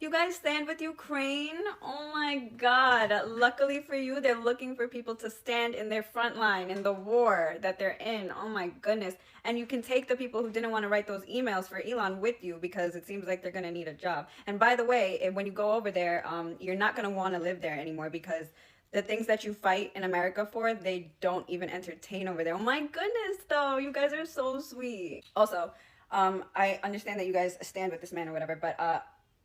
You guys stand with Ukraine? Oh my God. Luckily for you, they're looking for people to stand in their front line in the war that they're in. Oh my goodness. And you can take the people who didn't want to write those emails for Elon with you because it seems like they're going to need a job. And by the way, when you go over there, you're not going to want to live there anymore because The things that you fight in America for, they don't even entertain over there. Oh my goodness, though. You guys are so sweet. Also, I understand that you guys stand with this man or whatever, but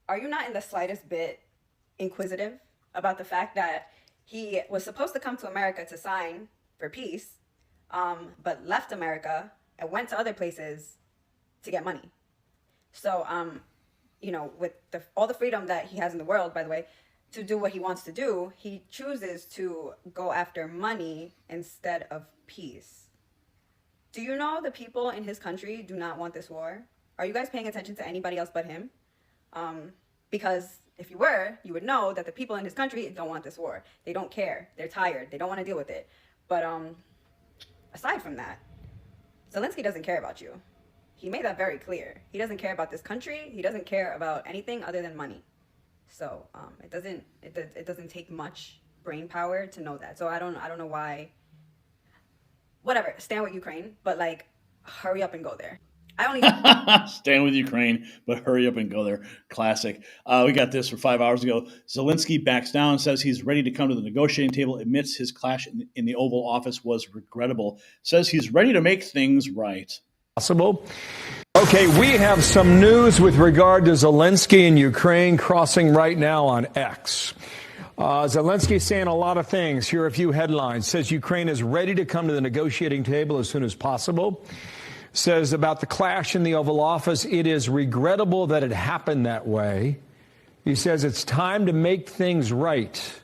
are you not in the slightest bit inquisitive about the fact that he was supposed to come to America to sign for peace, but left America and went to other places to get money? So, you know, with all the freedom that he has in the world, by the way, to do what he wants to do, he chooses to go after money instead of peace. Do you know the people in his country do not want this war? Are you guys paying attention to anybody else but him? Because if you were, you would know that the people in his country don't want this war. They don't care. They're tired. They don't want to deal with it. But aside from that, Zelensky doesn't care about you. He made that very clear. He doesn't care about this country. He doesn't care about anything other than money. So it doesn't take much brain power to know that. So I don't know why. Whatever, stand with Ukraine, but like, hurry up and go there. I only stand with Ukraine, but hurry up and go there. Classic. We got this for 5 hours ago. Zelensky backs down, says he's ready to come to the negotiating table, admits his clash in the Oval Office was regrettable, says he's ready to make things right. Possible. Okay, we have some news with regard to Zelensky and Ukraine crossing right now on X. Zelensky saying a lot of things. Here are a few headlines. Says Ukraine is ready to come to the negotiating table as soon as possible. Says about the clash in the Oval Office, it is regrettable that it happened that way. He says it's time to make things right.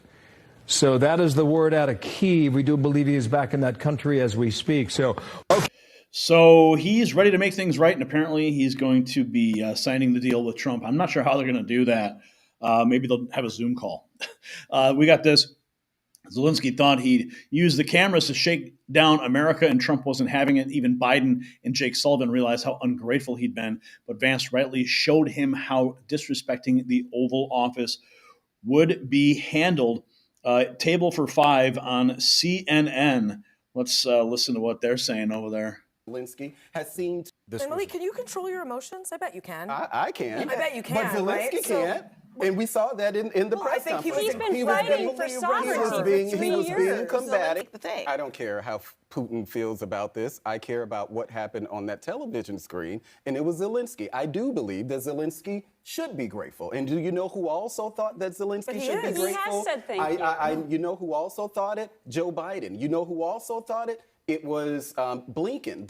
So that is the word out of Kyiv. We do believe he is back in that country as we speak. So, okay. So he's ready to make things right, and apparently he's going to be signing the deal with Trump. I'm not sure how they're going to do that. Maybe they'll have a Zoom call. We got this. Zelensky thought he'd use the cameras to shake down America, and Trump wasn't having it. Even Biden and Jake Sullivan realized how ungrateful he'd been. But Vance rightly showed him how disrespecting the Oval Office would be handled. Table for 5 on CNN. Let's listen to what they're saying over there. Zelensky has seemed... Emily, can you control your emotions? I bet you can. I can. I bet you can, but Zelensky can't. And we saw that in the press conference. He's been fighting for sovereignty for 3 years. He was being combative. I don't care how Putin feels about this. I care about what happened on that television screen, and it was Zelensky. I do believe that Zelensky should be grateful. And do you know who also thought that Zelensky should be grateful? He has said thank you. You know who also thought it? Joe Biden. You know who also thought it? It was Blinken.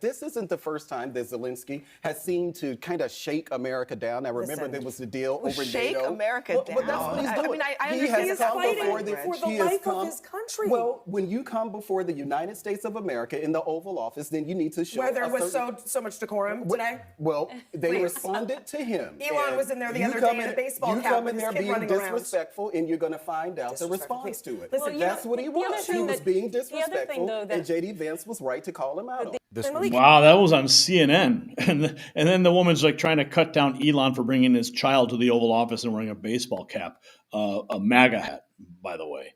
This isn't the first time that Zelensky has seemed to kind of shake America down. Now, remember, there was the deal over shake NATO. America down. But that's what he's doing. I mean, I understand he's fighting for the life of his country. Well, when you come before the United States of America in the Oval Office, then you need to show... Where there was so much decorum today? Well, they responded to him. Elon was in there the other day in a baseball cap. You come in there being disrespectful, and you're going to find out the response to it. Listen, that's what he was. He was being disrespectful, and J.D. Vance was right to call him out on. Wow, that was on CNN. And then the woman's like trying to cut down Elon for bringing his child to the Oval Office and wearing a baseball cap, a MAGA hat, by the way.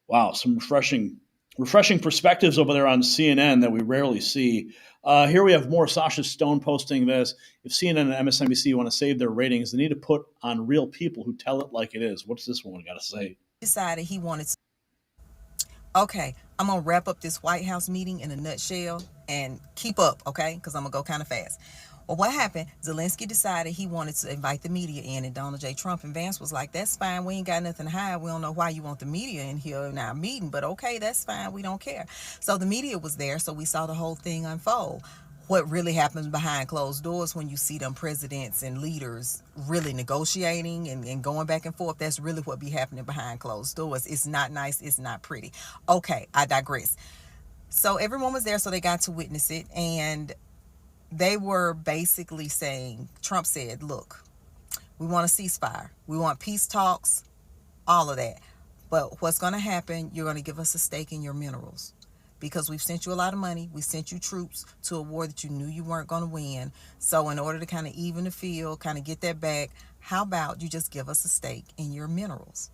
Wow, some refreshing perspectives over there on CNN that we rarely see. Here we have more Sasha Stone posting this. If CNN and MSNBC want to save their ratings, they need to put on real people who tell it like it is. What's this one got to say? Decided he wanted to. Okay, I'm going to wrap up this White House meeting in a nutshell and keep up, okay? Because I'm going to go kind of fast. Well, what happened? Zelensky decided he wanted to invite the media in, and Donald J. Trump and Vance was like, that's fine. We ain't got nothing to hide. We don't know why you want the media in here in our meeting, but okay, that's fine. We don't care. So the media was there, so we saw the whole thing unfold. What really happens behind closed doors when you see them presidents and leaders really negotiating and going back and forth, that's really what be happening behind closed doors. It's not nice. It's not pretty. Okay, I digress. So everyone was there, so they got to witness it. And they were basically saying, Trump said, look, we want a ceasefire. We want peace talks, all of that. But what's going to happen, you're going to give us a stake in your minerals. Because we've sent you a lot of money. We sent you troops to a war that you knew you weren't going to win. So in order to kind of even the field, kind of get that back, how about you just give us a stake in your minerals?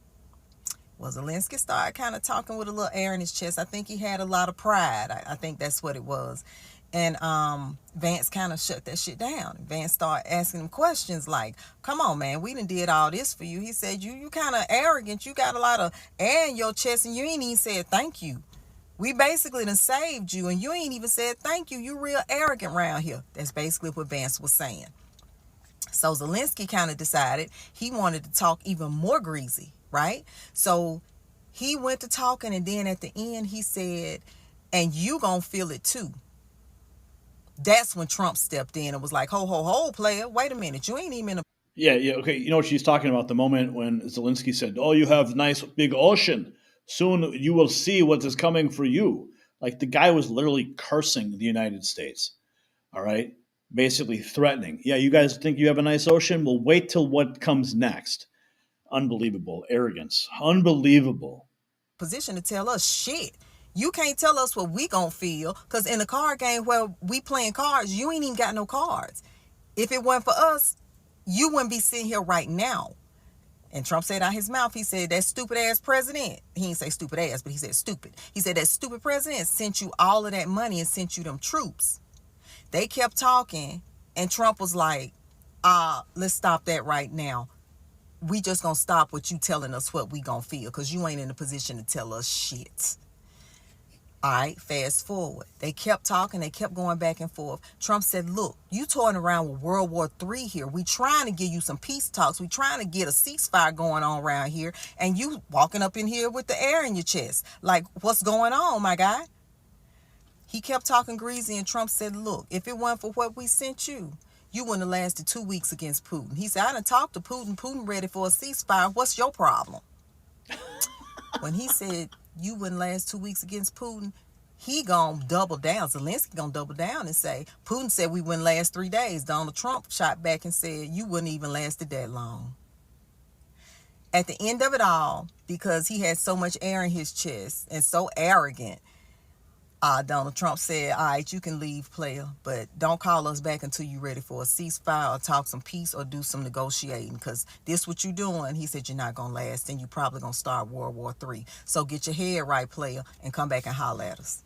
Well, Zelensky started kind of talking with a little air in his chest. I think he had a lot of pride. I think that's what it was. And Vance kind of shut that shit down. Vance started asking him questions like, come on, man, we done did all this for you. He said, you kind of arrogant. You got a lot of air in your chest and you ain't even said thank you. We basically done saved you and you ain't even said thank you. You real arrogant around here. That's basically what Vance was saying. So Zelensky kind of decided he wanted to talk even more greasy, right? So he went to talking, and then at the end he said, and you gonna feel it too. That's when Trump stepped in and was like, ho, player, wait a minute, you ain't even in a... Yeah, okay. You know what she's talking about, the moment when Zelensky said, oh, you have nice big ocean. Soon you will see what is coming for you. Like, the guy was literally cursing the United States, all right? Basically threatening. Yeah, you guys think you have a nice ocean? Well, wait till what comes next. Unbelievable arrogance. Unbelievable. Position to tell us shit. You can't tell us what we gonna feel, because in the card game where we playing cards, you ain't even got no cards. If it weren't for us, you wouldn't be sitting here right now. And Trump said out his mouth, he said, that stupid ass president, he didn't say stupid ass, but he said stupid. He said that stupid president sent you all of that money and sent you them troops. They kept talking, and Trump was like, let's stop that right now. We just gonna stop with you telling us what we gonna feel, because you ain't in a position to tell us shit. All right, fast forward. They kept talking. They kept going back and forth. Trump said, look, you toying around with World War III here. We trying to give you some peace talks. We trying to get a ceasefire going on around here. And you walking up in here with the air in your chest. Like, what's going on, my guy? He kept talking greasy, and Trump said, look, if it weren't for what we sent you, you wouldn't have lasted 2 weeks against Putin. He said, I done talked to Putin. Putin ready for a ceasefire. What's your problem? When he said you wouldn't last 2 weeks against Putin, he gonna double down. Zelensky gonna double down and say, Putin said we wouldn't last 3 days. Donald Trump shot back and said, you wouldn't even lasted that long. At the end of it all, because he had so much air in his chest and so arrogant, Donald Trump said, all right, you can leave, player, but don't call us back until you're ready for a ceasefire or talk some peace or do some negotiating, because this what you doing. He said, you're not going to last, and you probably going to start World War III. So get your head right, player, and come back and holler at us.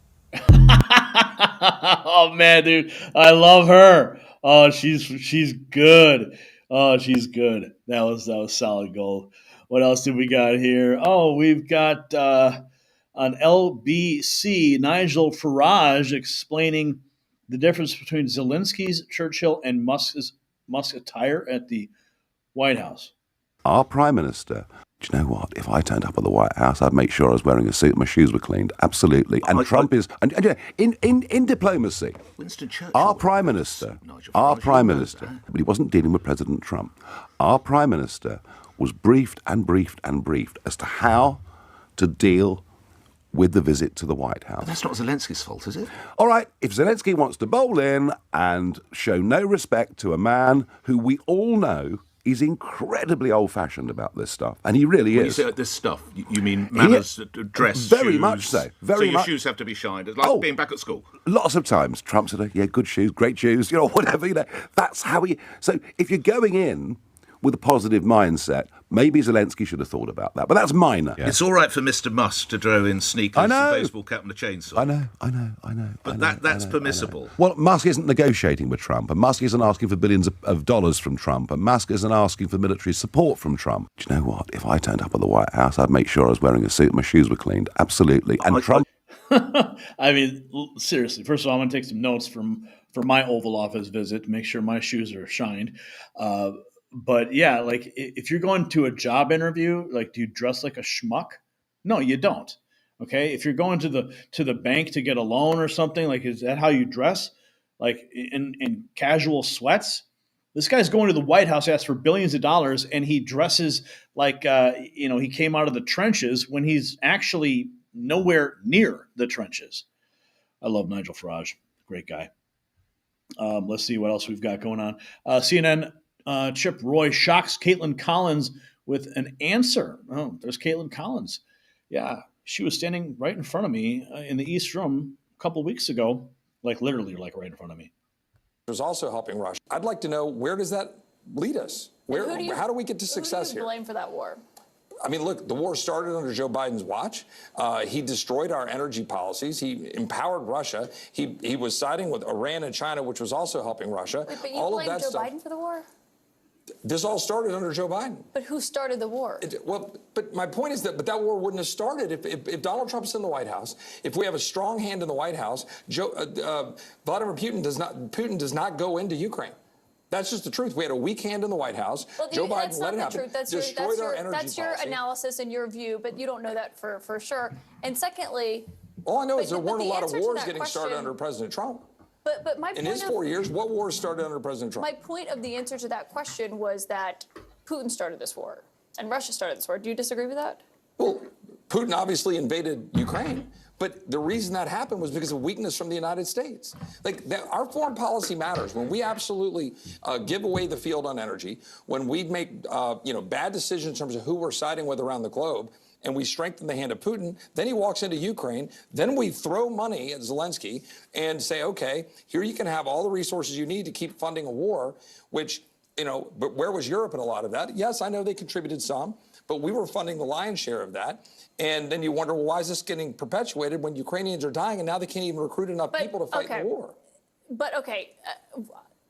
Oh, man, dude. I love her. Oh, she's good. Oh, she's good. That was solid gold. What else did we got here? Oh, we've got... on LBC, Nigel Farage explaining the difference between Zelensky's, Churchill, and Musk's attire at the White House. Our Prime Minister, do you know what? If I turned up at the White House, I'd make sure I was wearing a suit and my shoes were cleaned. Absolutely. And Trump is... And in diplomacy, Winston Churchill, our Prime Minister, but he wasn't dealing with President Trump. Our Prime Minister was briefed as to how to deal with the visit to the White House. But that's not Zelensky's fault, is it? All right, if Zelensky wants to bowl in and show no respect to a man who we all know is incredibly old-fashioned about this stuff, and he really When is. you say this stuff, you mean manners, dress, very shoes? much so. So your shoes have to be shined. It's like being back at school. Lots of times, Trump said, yeah, good shoes, great shoes, whatever, That's how he... So if you're going in with a positive mindset, maybe Zelensky should have thought about that. But that's minor. Yeah. It's all right for Mr. Musk to throw in sneakers, a baseball cap and a chainsaw. I know. But that's permissible. Well, Musk isn't negotiating with Trump, and Musk isn't asking for billions of dollars from Trump, and Musk isn't asking for military support from Trump. Do you know what? If I turned up at the White House, I'd make sure I was wearing a suit and my shoes were cleaned. Absolutely. And Trump... I mean, seriously, first of all, I'm going to take some notes for my Oval Office visit to make sure my shoes are shined. But yeah, like if you're going to a job interview, like, do you dress like a schmuck? No, you don't. Okay. If you're going to the bank to get a loan or something, like, is that how you dress? Like in casual sweats? This guy's going to the White House, asked for billions of dollars, and he dresses like, he came out of the trenches when he's actually nowhere near the trenches. I love Nigel Farage. Great guy. Let's see what else we've got going on. CNN Chip Roy shocks Caitlin Collins with an answer. Oh, there's Caitlin Collins. Yeah, she was standing right in front of me in the East Room a couple of weeks ago, like literally like right in front of me. There's also helping Russia. I'd like to know, where does that lead us? How do we get to success here? Who do you blame for that war? I mean, look, the war started under Joe Biden's watch. He destroyed our energy policies. He empowered Russia. He was siding with Iran and China, which was also helping Russia. Wait, but you all blame of that Joe stuff, Biden for the war? This all started under Joe Biden. But who started the war? But my point is that that war wouldn't have started if Donald Trump's in the White House. If we have a strong hand in the White House, Vladimir Putin does not go into Ukraine. That's just the truth. We had a weak hand in the White House. Well, Joe Biden that's let it not happen. the truth. That's your analysis and your view, but you don't know that for sure. And secondly, all I know is there weren't a lot of wars getting started under President Trump. But my in his 4 years, what wars started under President Trump? My point of the answer to that question was that Putin started this war and Russia started this war. Do you disagree with that? Well, Putin obviously invaded Ukraine. But the reason that happened was because of weakness from the United States. Our foreign policy matters. When we absolutely give away the field on energy, when we make bad decisions in terms of who we're siding with around the globe, and we strengthen the hand of Putin, then he walks into Ukraine, then we throw money at Zelensky and say, okay, here you can have all the resources you need to keep funding a war, which, but where was Europe in a lot of that? Yes, I know they contributed some, but we were funding the lion's share of that. And then you wonder, well, why is this getting perpetuated when Ukrainians are dying and now they can't even recruit enough people to fight the war?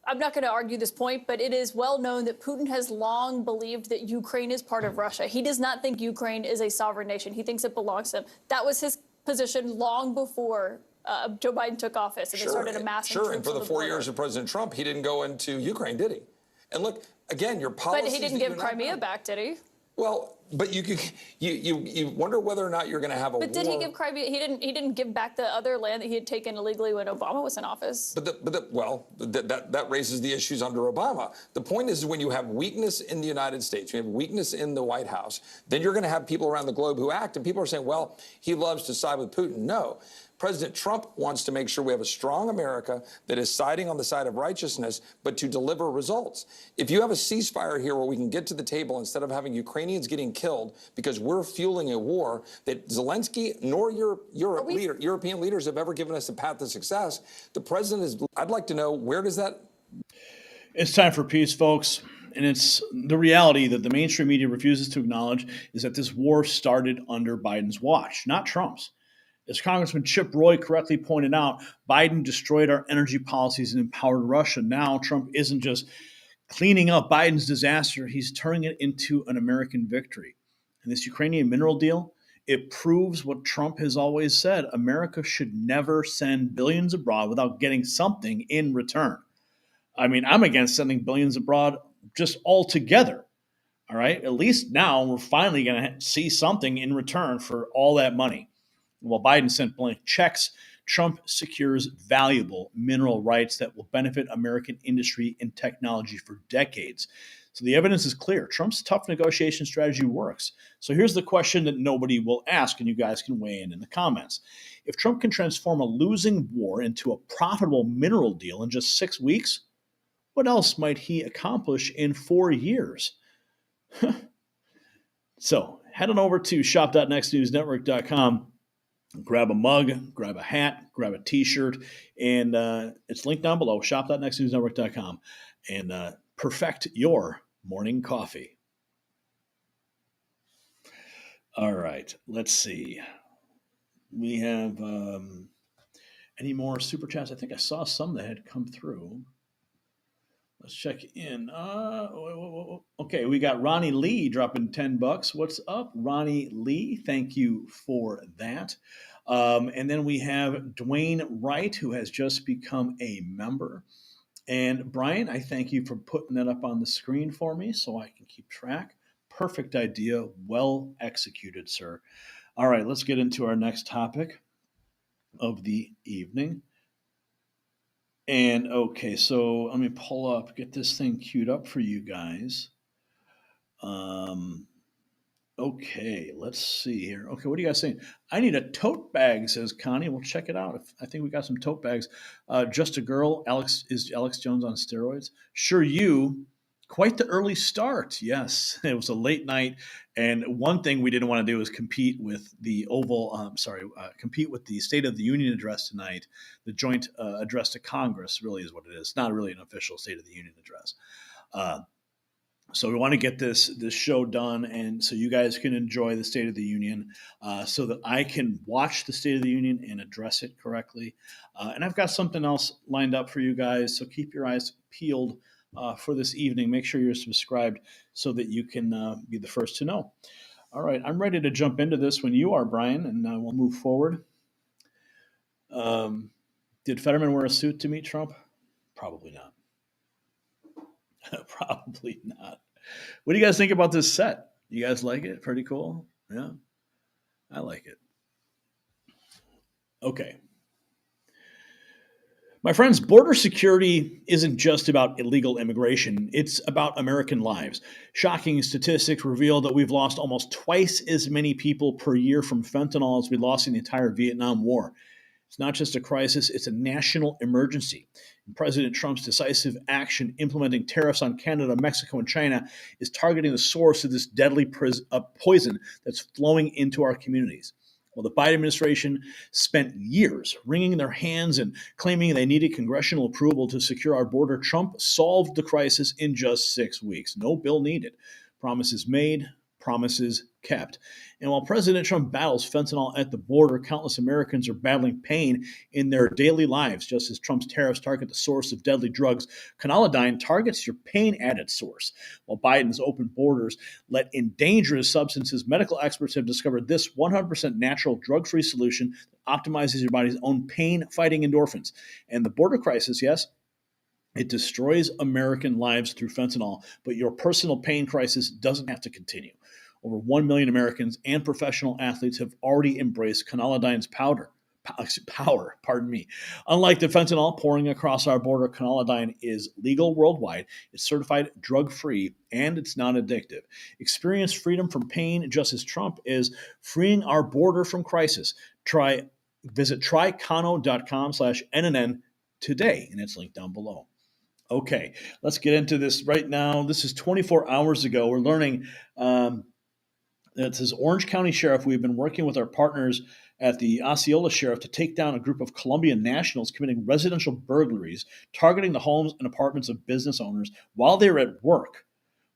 I'm not going to argue this point, but it is well known that Putin has long believed that Ukraine is part of Russia. He does not think Ukraine is a sovereign nation. He thinks it belongs to him. That was his position long before Joe Biden took office and they started amassing troops. And for the 4 years of President Trump, he didn't go into Ukraine, did he? And look, again, your policy. But he didn't give Crimea back, did he? Well, but you wonder whether or not you're going to have a war. But did he give Crimea? He didn't give back the other land that he had taken illegally when Obama was in office. That raises the issues under Obama. The point is, when you have weakness in the United States, you have weakness in the White House, then you're going to have people around the globe who act, and people are saying, well, he loves to side with Putin. No. President Trump wants to make sure we have a strong America that is siding on the side of righteousness, but to deliver results. If you have a ceasefire here where we can get to the table instead of having Ukrainians getting killed because we're fueling a war that Zelensky nor European leaders have ever given us a path to success, the president is, I'd like to know, where does that... It's time for peace, folks. And it's the reality that the mainstream media refuses to acknowledge is that this war started under Biden's watch, not Trump's. As Congressman Chip Roy correctly pointed out, Biden destroyed our energy policies and empowered Russia. Now, Trump isn't just cleaning up Biden's disaster, he's turning it into an American victory. And this Ukrainian mineral deal, it proves what Trump has always said. America should never send billions abroad without getting something in return. I mean, I'm against sending billions abroad just altogether. All right? At least now we're finally going to see something in return for all that money. While Biden sent blank checks, Trump secures valuable mineral rights that will benefit American industry and technology for decades. So the evidence is clear. Trump's tough negotiation strategy works. So here's the question that nobody will ask, and you guys can weigh in the comments. If Trump can transform a losing war into a profitable mineral deal in just 6 weeks, what else might he accomplish in 4 years? So head on over to shop.nextnewsnetwork.com. Grab a mug, grab a hat, grab a t-shirt, and it's linked down below, shop.nextnewsnetwork.com, and perfect your morning coffee. All right, let's see. We have any more super chats? I think I saw some that had come through. Let's check in. Okay, we got Ronnie Lee dropping $10. What's up, Ronnie Lee? Thank you for that. And then we have Dwayne Wright, who has just become a member. And Brian, I thank you for putting that up on the screen for me so I can keep track. Perfect idea. Well executed, sir. All right, let's get into our next topic of the evening. And okay, so let me pull up, get this thing queued up for you guys. Okay, let's see here. Okay, what are you guys saying? I need a tote bag, says Connie. We'll check it out. I think we got some tote bags. Just a girl. Is Alex Jones on steroids? Sure, you. Quite the early start. Yes, it was a late night. And one thing we didn't want to do is compete with the compete with the State of the Union address tonight. The joint address to Congress really is what it is. It's not really an official State of the Union address. So we want to get this show done, and so you guys can enjoy the State of the Union, so that I can watch the State of the Union and address it correctly. And I've got something else lined up for you guys, so keep your eyes peeled for this evening. Make sure you're subscribed so that you can be the first to know. All right, I'm ready to jump into this when you are, Brian, and we'll move forward. Did Fetterman wear a suit to meet Trump? Probably not. Probably not. What do you guys think about this set? You guys like it? Pretty cool? Yeah, I like it. Okay. My friends, border security isn't just about illegal immigration. It's about American lives. Shocking statistics reveal that we've lost almost twice as many people per year from fentanyl as we lost in the entire Vietnam War. It's not just a crisis, it's a national emergency. And President Trump's decisive action implementing tariffs on Canada, Mexico, and China is targeting the source of this deadly poison that's flowing into our communities. Well, the Biden administration spent years wringing their hands and claiming they needed congressional approval to secure our border. Trump solved the crisis in just 6 weeks. No bill needed. Promises made, promises kept. And while President Trump battles fentanyl at the border, countless Americans are battling pain in their daily lives. Just as Trump's tariffs target the source of deadly drugs, Canalidine targets your pain-added source. While Biden's open borders let in dangerous substances, medical experts have discovered this 100% natural drug-free solution that optimizes your body's own pain-fighting endorphins. And the border crisis, yes, it destroys American lives through fentanyl, but your personal pain crisis doesn't have to continue. Over 1 million Americans and professional athletes have already embraced Canalidine's power. Unlike the fentanyl pouring across our border, Canalidine is legal worldwide, it's certified drug-free, and it's non-addictive. Experience freedom from pain just as Trump is freeing our border from crisis. Visit trycano.com/NNN today, and it's linked down below. Okay, let's get into this right now. This is 24 hours ago. We're learning that says Orange County Sheriff. We've been working with our partners at the Osceola Sheriff to take down a group of Colombian nationals committing residential burglaries, targeting the homes and apartments of business owners while they're at work.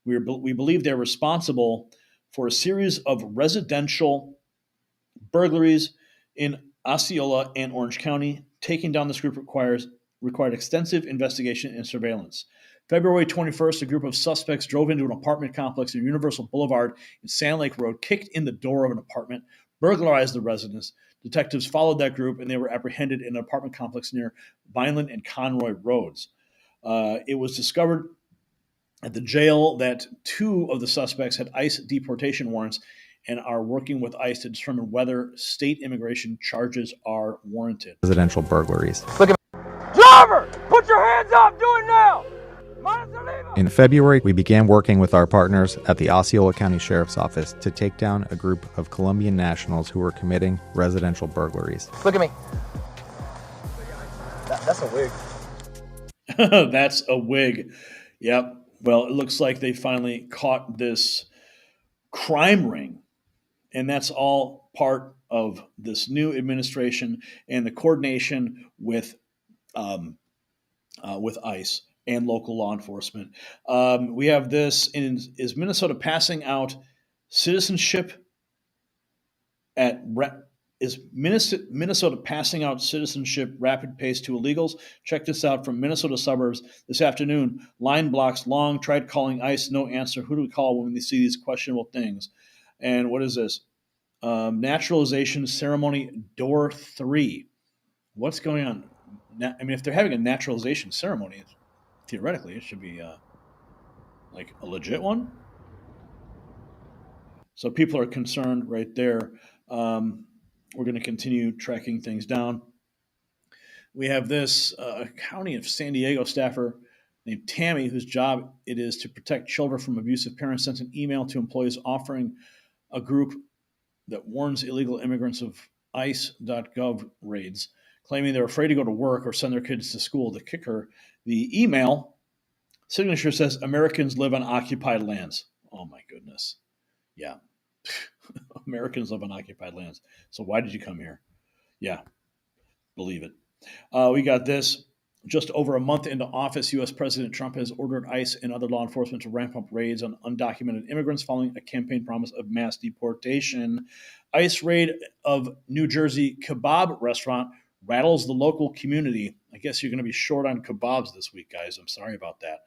We believe they're responsible for a series of residential burglaries in Osceola and Orange County. Taking down this group required extensive investigation and surveillance. February 21st, a group of suspects drove into an apartment complex near Universal Boulevard and Sand Lake Road, kicked in the door of an apartment, burglarized the residence. Detectives followed that group, and they were apprehended in an apartment complex near Vineland and Conroy Roads. It was discovered at the jail that 2 of the suspects had ICE deportation warrants and are working with ICE to determine whether state immigration charges are warranted. Residential burglaries. Look at me. Driver, put your hands up, do it now! In February, we began working with our partners at the Osceola County Sheriff's Office to take down a group of Colombian nationals who were committing residential burglaries. Look at me. That's a wig. That's a wig. Yep. Well, it looks like they finally caught this crime ring, and that's all part of this new administration and the coordination with ICE and local law enforcement. We have this is Minnesota passing out citizenship is Minnesota passing out citizenship rapid pace to illegals? Check this out from Minnesota suburbs this afternoon. Line blocks long, tried calling ICE, no answer. Who do we call when we see these questionable things? And what is this? Naturalization ceremony door 3. What's going on? I mean, if they're having a naturalization ceremony, theoretically, it should be like a legit one. So people are concerned right there. We're going to continue tracking things down. We have this County of San Diego staffer named Tammy, whose job it is to protect children from abusive parents, sent an email to employees offering a group that warns illegal immigrants of ICE.gov raids, claiming they're afraid to go to work or send their kids to school. The kicker, the email signature says Americans live on occupied lands. Oh my goodness. Yeah. Americans live on occupied lands. So why did you come here? Yeah. Believe it. We got this. Just over a month into office, U.S. President Trump has ordered ICE and other law enforcement to ramp up raids on undocumented immigrants following a campaign promise of mass deportation. ICE raid of New Jersey kebab restaurant rattles the local community. I guess you're going to be short on kebabs this week, guys. I'm sorry about that.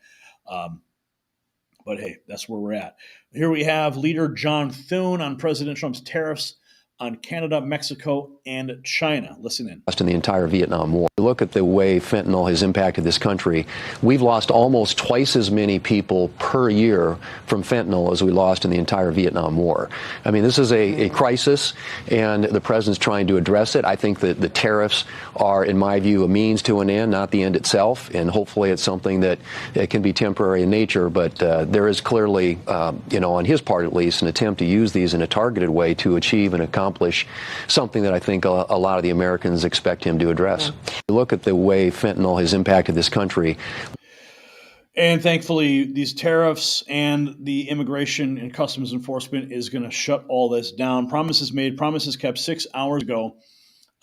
But hey, that's where we're at. Here we have leader John Thune on President Trump's tariffs on Canada, Mexico, and China. Listen in. In the entire Vietnam War. Look at the way fentanyl has impacted this country. We've lost almost twice as many people per year from fentanyl as we lost in the entire Vietnam War. I mean, this is a crisis, and the president's trying to address it. I think that the tariffs are, in my view, a means to an end, not the end itself, and hopefully it's something that can be temporary in nature, but there is clearly, on his part at least, an attempt to use these in a targeted way to achieve and accomplish something that I think a lot of the Americans expect him to address. Look at the way fentanyl has impacted this country. And thankfully, these tariffs and the immigration and customs enforcement is going to shut all this down. Promises made, promises kept 6 hours ago.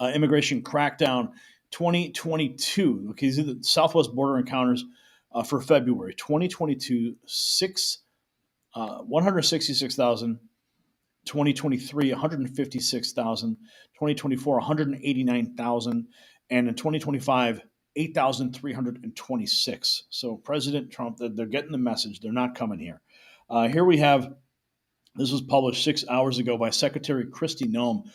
Immigration crackdown 2022. Okay, these are the Southwest border encounters for February 2022, 166,000. 2023, 156,000, 2024, 189,000, and in 2025, 8,326. So President Trump, they're getting the message. They're not coming here. Here we have, this was published 6 hours ago by Secretary Kristi Noem.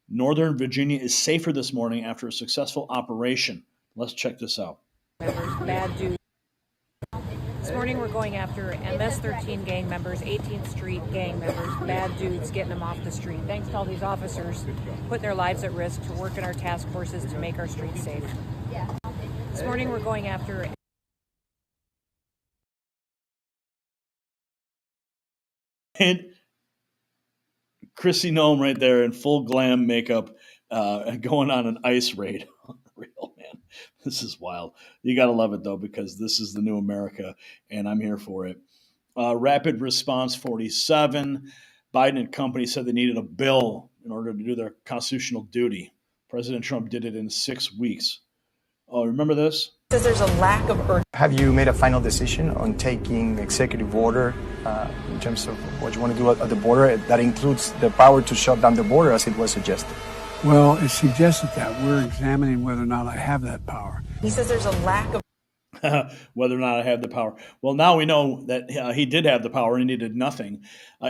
Northern Virginia is safer this morning after a successful operation. Let's check this out. Bad dudes. This morning we're going after MS-13 gang members, 18th Street gang members, bad dudes, getting them off the street. Thanks to all these officers putting their lives at risk to work in our task forces to make our streets safe. This morning we're going after... And Kristi Noem right there in full glam makeup going on an ICE raid. Real, man. This is wild. You got to love it, though, because this is the new America, and I'm here for it. Rapid Response 47. Biden and company said they needed a bill in order to do their constitutional duty. President Trump did it in 6 weeks. Oh, remember this? Says there's a lack of urgency. Have you made a final decision on taking executive order in terms of what you want to do at the border? That includes the power to shut down the border, as it was suggested. Well, it suggested that. We're examining whether or not I have that power. He says there's a lack of... Whether or not I have the power. Well, now we know that he did have the power and he did nothing.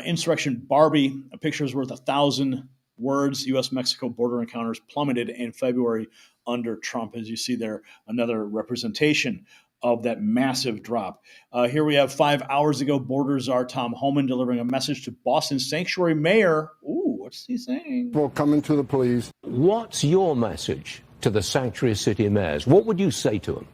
Insurrection Barbie, a picture is worth 1,000 words. U.S.-Mexico border encounters plummeted in February under Trump. As you see there, another representation of that massive drop. Here we have 5 hours ago, border czar Tom Homan delivering a message to Boston sanctuary mayor. Ooh, what's he saying? Well, coming to the police. What's your message to the sanctuary city mayors? What would you say to them?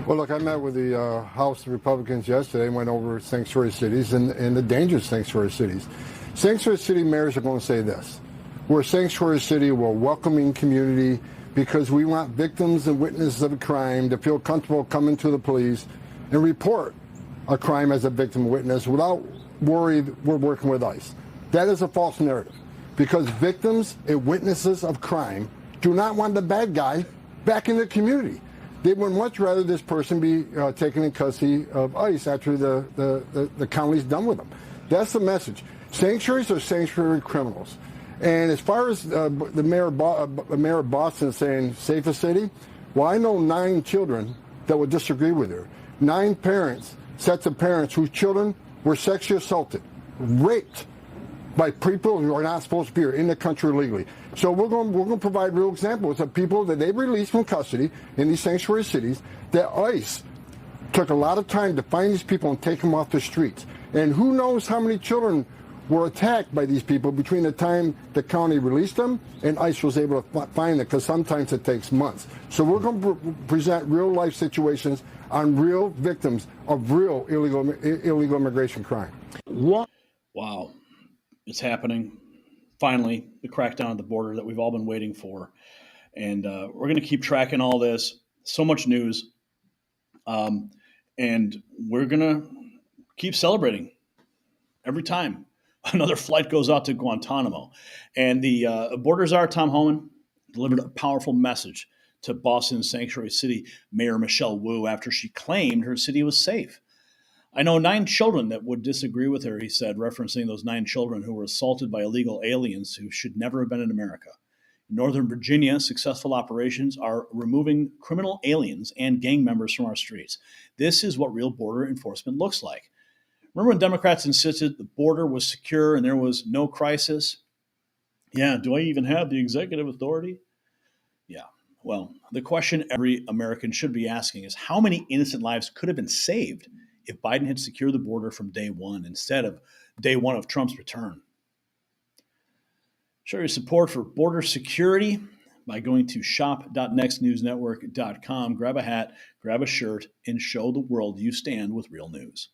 Well, look, I met with the House Republicans yesterday and went over sanctuary cities and the dangerous sanctuary cities. Sanctuary city mayors are going to say this. We're a sanctuary city, we're a welcoming community, because we want victims and witnesses of a crime to feel comfortable coming to the police and report a crime as a victim witness without worry we're working with ICE. That is a false narrative, because victims and witnesses of crime do not want the bad guy back in the community. They would much rather this person be taken in custody of ICE after the county's done with them. That's the message. Sanctuaries are sanctuary criminals. And as far as the mayor of Boston saying safest city, well, I know 9 children that would disagree with her. 9 parents, sets of parents whose children were sexually assaulted, raped by people who are not supposed to be here in the country legally. So we're going to provide real examples of people that they released from custody in these sanctuary cities that ICE took a lot of time to find these people and take them off the streets. And who knows how many children were attacked by these people between the time the county released them and ICE was able to find them, because sometimes it takes months. So we're going to present real life situations on real victims of real illegal immigration crime. What? Wow. It's happening. Finally, the crackdown at the border that we've all been waiting for. And we're going to keep tracking all this. So much news. And we're going to keep celebrating every time another flight goes out to Guantanamo. And the border czar, Tom Homan, delivered a powerful message to Boston's Sanctuary City Mayor Michelle Wu after she claimed her city was safe. I know 9 children that would disagree with her, he said, referencing those 9 children who were assaulted by illegal aliens who should never have been in America. In Northern Virginia, successful operations are removing criminal aliens and gang members from our streets. This is what real border enforcement looks like. Remember when Democrats insisted the border was secure and there was no crisis? Yeah, do I even have the executive authority? Yeah, well, the question every American should be asking is how many innocent lives could have been saved if Biden had secured the border from day one instead of day one of Trump's return? Show your support for border security by going to shop.nextnewsnetwork.com. Grab a hat, grab a shirt, and show the world you stand with real news.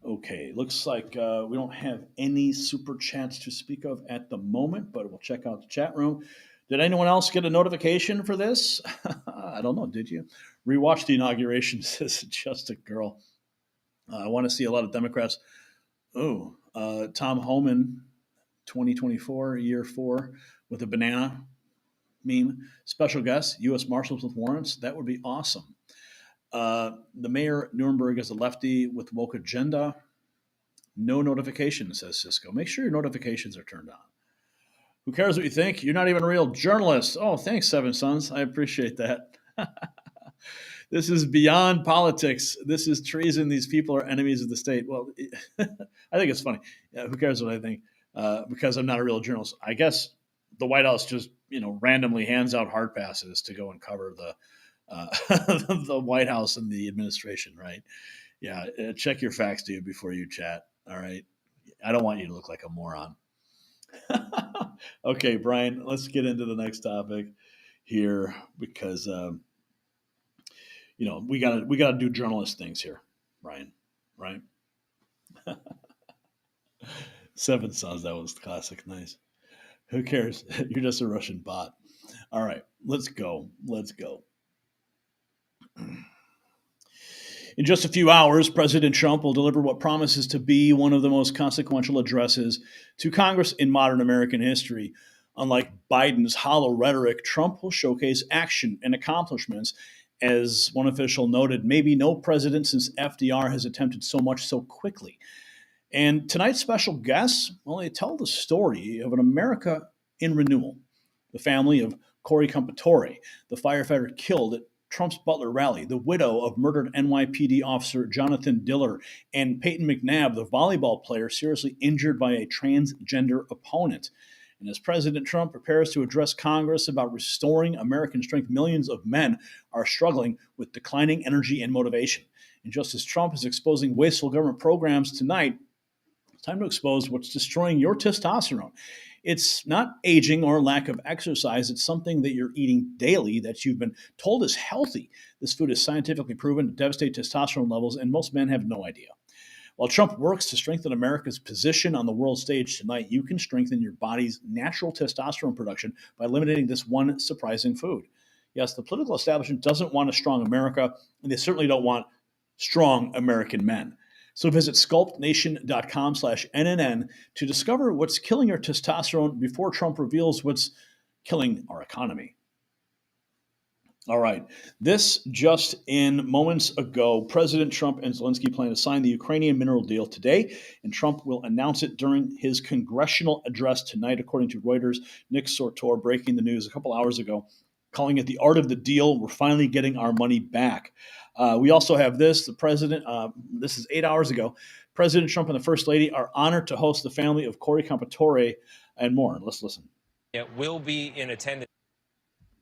Okay, looks like we don't have any super chats to speak of at the moment, but we'll check out the chat room. Did anyone else get a notification for this? I don't know. Did you? Rewatch the inauguration, says just a girl. I want to see a lot of Democrats. Oh, Tom Homan, 2024, year 4, with a banana meme. Special guest, U.S. Marshals with warrants. That would be awesome. The mayor Nuremberg is a lefty with woke agenda. No notification, says Cisco. Make sure your notifications are turned on. Who cares what you think? You're not even a real journalist. Oh, thanks, Seven Sons. I appreciate that. This is beyond politics. This is treason. These people are enemies of the state. Well, I think it's funny. Yeah, who cares what I think? Because I'm not a real journalist. I guess the White House just, randomly hands out hard passes to go and cover the the White House and the administration, right? Yeah, check your facts, dude, before you chat. All right. I don't want you to look like a moron. Okay, Brian, let's get into the next topic here because we gotta do journalist things here, Brian. Right? Seven Sons, that was classic. Nice. Who cares? You're just a Russian bot. All right, let's go. In just a few hours, President Trump will deliver what promises to be one of the most consequential addresses to Congress in modern American history. Unlike Biden's hollow rhetoric, Trump will showcase action and accomplishments. As one official noted, maybe no president since FDR has attempted so much so quickly. And tonight's special guests, well, they tell the story of an America in renewal. The family of Corey Compatore, the firefighter killed at Trump's Butler rally, the widow of murdered NYPD officer Jonathan Diller, and Peyton McNabb, the volleyball player seriously injured by a transgender opponent. And as President Trump prepares to address Congress about restoring American strength, millions of men are struggling with declining energy and motivation. And just as Trump is exposing wasteful government programs tonight, it's time to expose what's destroying your testosterone. It's not aging or lack of exercise. It's something that you're eating daily that you've been told is healthy. This food is scientifically proven to devastate testosterone levels, and most men have no idea. While Trump works to strengthen America's position on the world stage tonight, you can strengthen your body's natural testosterone production by eliminating this one surprising food. Yes, the political establishment doesn't want a strong America, and they certainly don't want strong American men. So visit sculptnation.com/NNN to discover what's killing your testosterone before Trump reveals what's killing our economy. All right. This just in moments ago, President Trump and Zelensky plan to sign the Ukrainian mineral deal today, and Trump will announce it during his congressional address tonight, according to Reuters. Nick Sortor breaking the news a couple hours ago, calling it the art of the deal. We're finally getting our money back. We also have this. The president, this is 8 hours ago, President Trump and the First Lady are honored to host the family of Corey Compatore and more. Let's listen. It will be in attendance.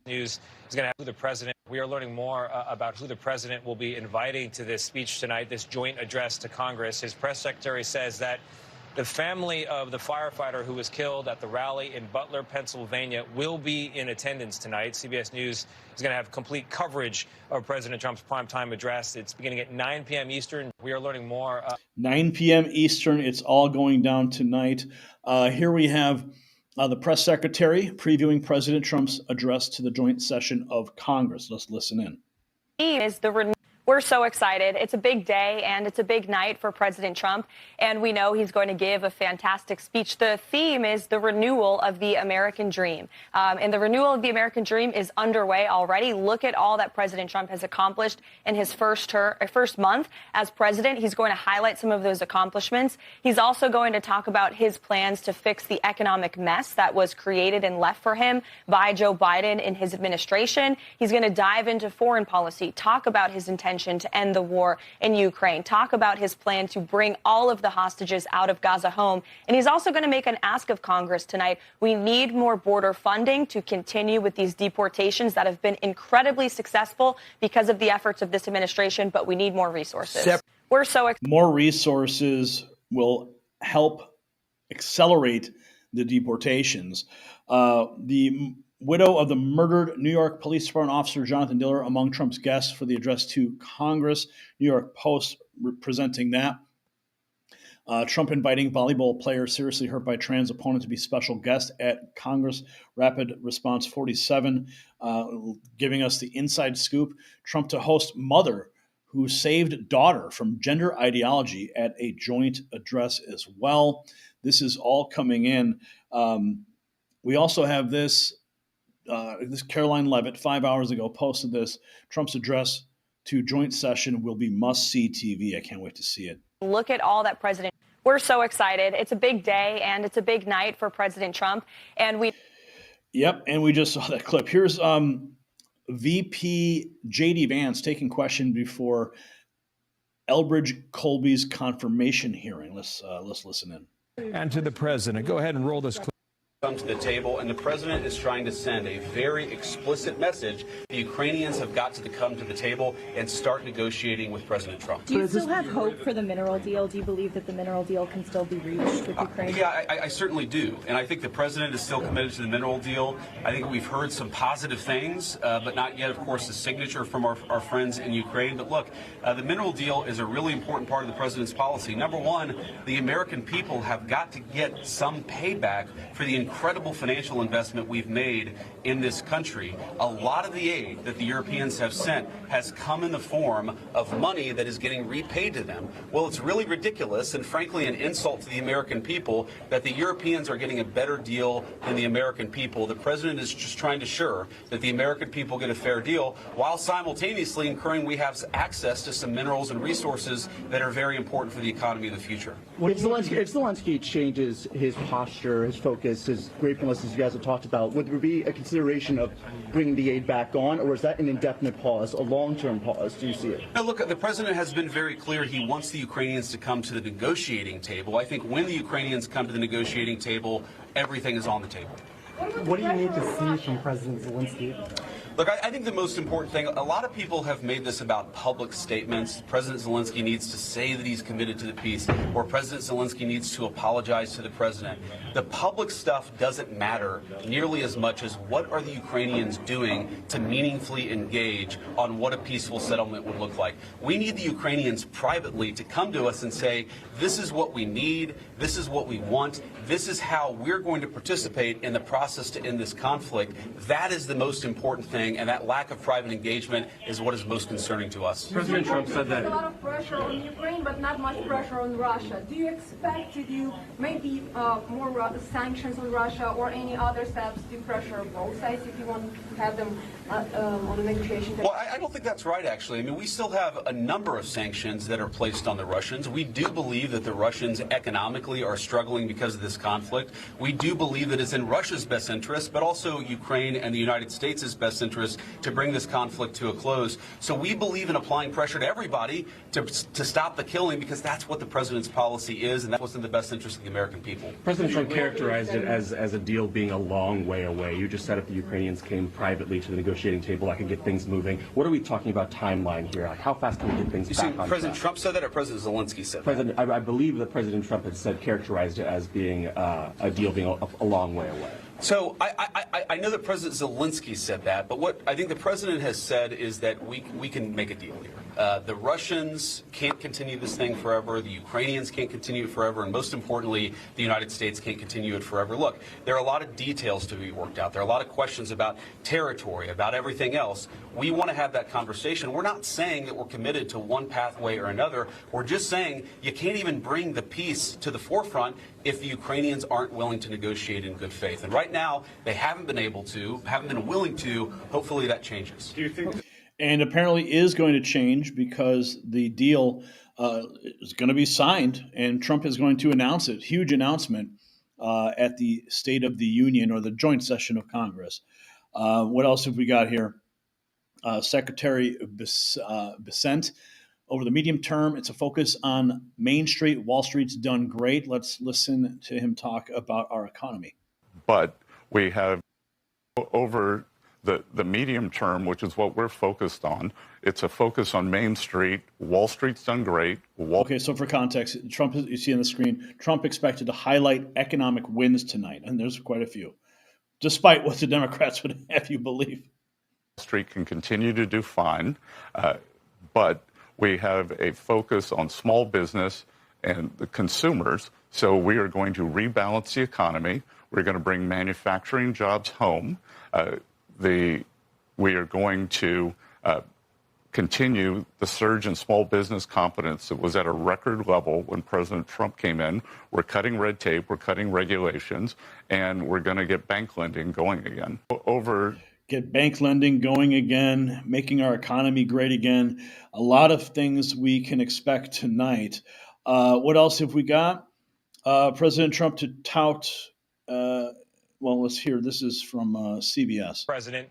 News is going to have who the president. We are learning more about who the president will be inviting to this speech tonight, this joint address to Congress. His press secretary says that the family of the firefighter who was killed at the rally in Butler, Pennsylvania, will be in attendance tonight. CBS News is going to have complete coverage of President Trump's primetime address. It's beginning at 9 p.m. Eastern. We are learning more. 9 p.m. Eastern. It's all going down tonight. Here we have the press secretary previewing President Trump's address to the joint session of Congress. Let's listen in. We're so excited. It's a big day and it's a big night for President Trump, and we know he's going to give a fantastic speech. The theme is the renewal of the American dream, and the renewal of the American dream is underway already. Look at all that President Trump has accomplished in his first month as president. He's going to highlight some of those accomplishments. He's also going to talk about his plans to fix the economic mess that was created and left for him by Joe Biden in his administration. He's going to dive into foreign policy, talk about his intention to end the war in Ukraine, talk about his plan to bring all of the hostages out of Gaza home. And he's also going to make an ask of Congress tonight. We need more border funding to continue with these deportations that have been incredibly successful because of the efforts of this administration, but we need more resources. We're so more resources will help accelerate the deportations. The widow of the murdered New York Police Department officer Jonathan Diller among Trump's guests for the address to Congress. New York Post presenting that. Trump inviting volleyball player seriously hurt by trans opponent to be special guest at Congress. Rapid Response 47 giving us the inside scoop. Trump to host mother who saved daughter from gender ideology at a joint address as well. This is all coming in. We also have this Caroline Levitt 5 hours ago posted this. Trump's address to joint session will be must-see TV. I can't wait to see it. Look at all that President. We're so excited. It's a big day and it's a big night for President Trump. And we. Yep, and we just saw that clip. Here's VP J.D. Vance taking question before Elbridge Colby's confirmation hearing. Let's listen in. And to the president. Go ahead and roll this clip. Come to the table, and the president is trying to send a very explicit message. The Ukrainians have got to come to the table and start negotiating with President Trump. Do you still have hope for the mineral deal? Do you believe that the mineral deal can still be reached with Ukraine? Yeah, I certainly do. And I think the president is still committed to the mineral deal. I think we've heard some positive things, but not yet, of course, the signature from our friends in Ukraine. But look, the mineral deal is a really important part of the president's policy. Number one, the American people have got to get some payback for the incredible financial investment we've made in this country. A lot of the aid that the Europeans have sent has come in the form of money that is getting repaid to them. Well, it's really ridiculous and frankly an insult to the American people that the Europeans are getting a better deal than the American people. The president is just trying to assure that the American people get a fair deal while simultaneously ensuring we have access to some minerals and resources that are very important for the economy of the future. If Zelensky changes his posture, his focus, his gratefulness, as you guys have talked about, would there be a consideration of bringing the aid back on, or is that an indefinite pause, a long-term pause? Do you see it? Now, look, the president has been very clear he wants the Ukrainians to come to the negotiating table. I think when the Ukrainians come to the negotiating table, everything is on the table. What do you need to see from President Zelensky? Look, I think the most important thing, a lot of people have made this about public statements. President Zelensky needs to say that he's committed to the peace, or President Zelensky needs to apologize to the president. The public stuff doesn't matter nearly as much as what are the Ukrainians doing to meaningfully engage on what a peaceful settlement would look like. We need the Ukrainians privately to come to us and say, this is what we need, this is what we want, this is how we're going to participate in the process to end this conflict. That is the most important thing, and that lack of private engagement is what is most concerning to us. President Trump said that. There's a lot of pressure on Ukraine, but not much pressure on Russia. Do you expect to do maybe more sanctions on Russia or any other steps to pressure both sides if you want to have them on the negotiation table? Well, I don't think that's right, actually. I mean, we still have a number of sanctions that are placed on the Russians. We do believe that the Russians economically are struggling because of this conflict. We do believe that it's in Russia's best interest, but also Ukraine and the United States' best interest to bring this conflict to a close. So we believe in applying pressure to everybody to stop the killing, because that's what the president's policy is, and that's what's in the best interest of the American people. President Trump characterized it as a deal being a long way away. You just said if the Ukrainians came privately to the negotiating table, I could get things moving. What are we talking about timeline here? Like, how fast can we get things back on track? President Trump said that, or President Zelensky said that? I believe that President Trump had characterized it as being a deal being a long way away. So I know that President Zelensky said that, but what I think the president has said is that we can make a deal here. The Russians can't continue this thing forever. The Ukrainians can't continue it forever. And most importantly, the United States can't continue it forever. Look, there are a lot of details to be worked out. There are a lot of questions about territory, about everything else. We want to have that conversation. We're not saying that we're committed to one pathway or another. We're just saying you can't even bring the peace to the forefront if the Ukrainians aren't willing to negotiate in good faith. And right now, they haven't been able to, haven't been willing to. Hopefully that changes. Do you think? And apparently is going to change because the deal is going to be signed and Trump is going to announce it. Huge announcement at the State of the Union or the joint session of Congress. What else have we got here? Secretary Vance. Over the medium term, it's a focus on Main Street. Wall Street's done great. Let's listen to him talk about our economy. But we have over the medium term, which is what we're focused on. It's a focus on Main Street. Wall Street's done great. Okay, so for context, Trump, you see on the screen, Trump expected to highlight economic wins tonight, and there's quite a few, despite what the Democrats would have you believe. Wall Street can continue to do fine, but we have a focus on small business and the consumers, so we are going to rebalance the economy. We're going to bring manufacturing jobs home. We are going to continue the surge in small business confidence that was at a record level when President Trump came in. We're cutting red tape, we're cutting regulations, and we're going to get bank lending going again. Get bank lending going again, making our economy great again. A lot of things we can expect tonight. What else have we got? President Trump to tout. Well, let's hear. This is from CBS. President,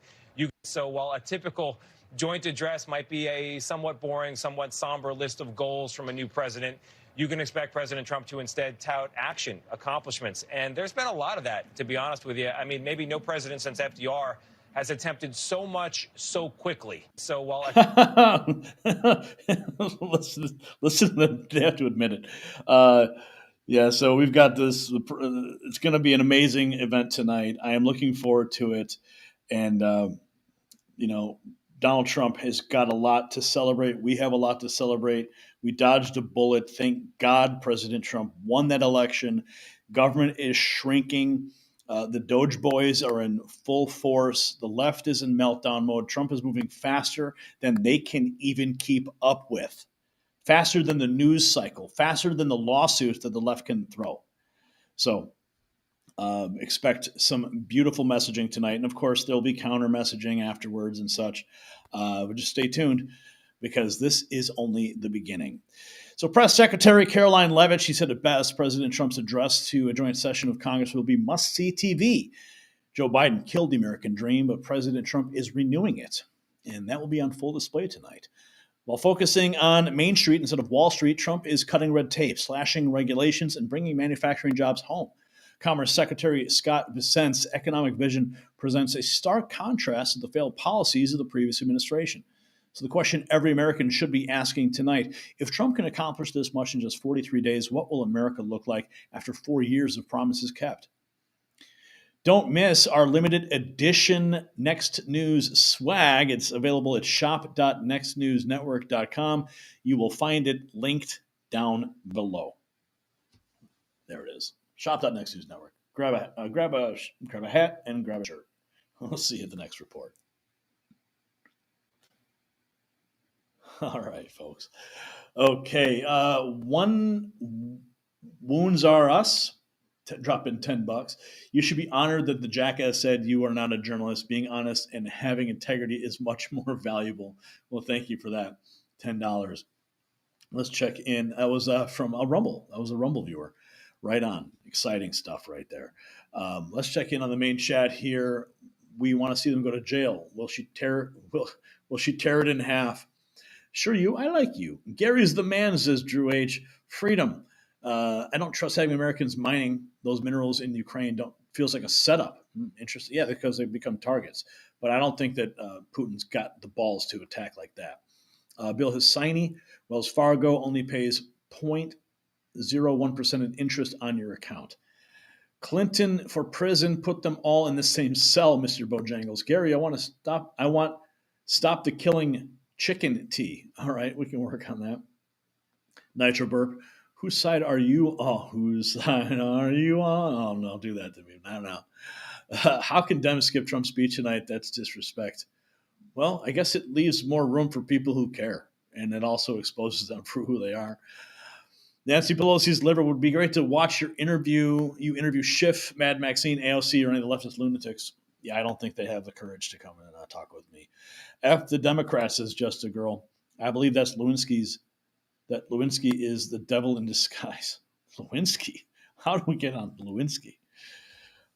so while a typical joint address might be a somewhat boring, somewhat somber list of goals from a new president, you can expect President Trump to instead tout action, accomplishments. And there's been a lot of that, to be honest with you. I mean, maybe no president since FDR has attempted so much so quickly. So while listen, they have to admit it. Yeah, so we've got this. It's going to be an amazing event tonight. I am looking forward to it. And, Donald Trump has got a lot to celebrate. We have a lot to celebrate. We dodged a bullet. Thank God President Trump won that election. Government is shrinking. The DOGE boys are in full force. The left is in meltdown mode. Trump is moving faster than they can even keep up with. Faster than the news cycle, faster than the lawsuits that the left can throw. So expect some beautiful messaging tonight. And of course, there'll be counter messaging afterwards and such. But just stay tuned because this is only the beginning. So Press Secretary Caroline Leavitt, she said it best, President Trump's address to a joint session of Congress will be must-see TV. Joe Biden killed the American dream, but President Trump is renewing it. And that will be on full display tonight. While focusing on Main Street instead of Wall Street, Trump is cutting red tape, slashing regulations, and bringing manufacturing jobs home. Commerce Secretary Scott Bessent's economic vision presents a stark contrast to the failed policies of the previous administration. So the question every American should be asking tonight, if Trump can accomplish this much in just 43 days, what will America look like after 4 years of promises kept? Don't miss our limited edition Next News swag. It's available at shop.nextnewsnetwork.com. You will find it linked down below. There it is. Shop.nextnewsnetwork. Grab a hat and grab a shirt. We'll see you at the next report. All right, folks. Okay. One wounds are us. Drop in $10. You should be honored that the jackass said you are not a journalist. Being honest and having integrity is much more valuable. Well, thank you for that. $10. Let's check in. That was from a Rumble. That was a Rumble viewer. Right on. Exciting stuff right there. Let's check in on the main chat here. We want to see them go to jail. Will she tear it in half? Sure, I like you. Gary's the man, says Drew H. Freedom. I don't trust having Americans mining those minerals in Ukraine. Feels like a setup. Interesting. Yeah, because they've become targets. But I don't think that Putin's got the balls to attack like that. Bill Hussaini, Wells Fargo only pays 0.01% in interest on your account. Clinton for prison, put them all in the same cell, Mr. Bojangles. Gary, I want stop the killing Chicken tea. All right, we can work on that. Nitro burp. Whose side are you? Oh, whose side are you on? Oh, no, do that to me. I don't know. How can Dems skip Trump's speech tonight? That's disrespect. Well, I guess it leaves more room for people who care, and it also exposes them for who they are. Nancy Pelosi's liver would be great to watch your interview. You interview Schiff, Mad Maxine, AOC, or any of the leftist lunatics. Yeah, I don't think they have the courage to come and talk with me. F the Democrats is just a girl. I believe that Lewinsky is the devil in disguise. Lewinsky? How do we get on Lewinsky?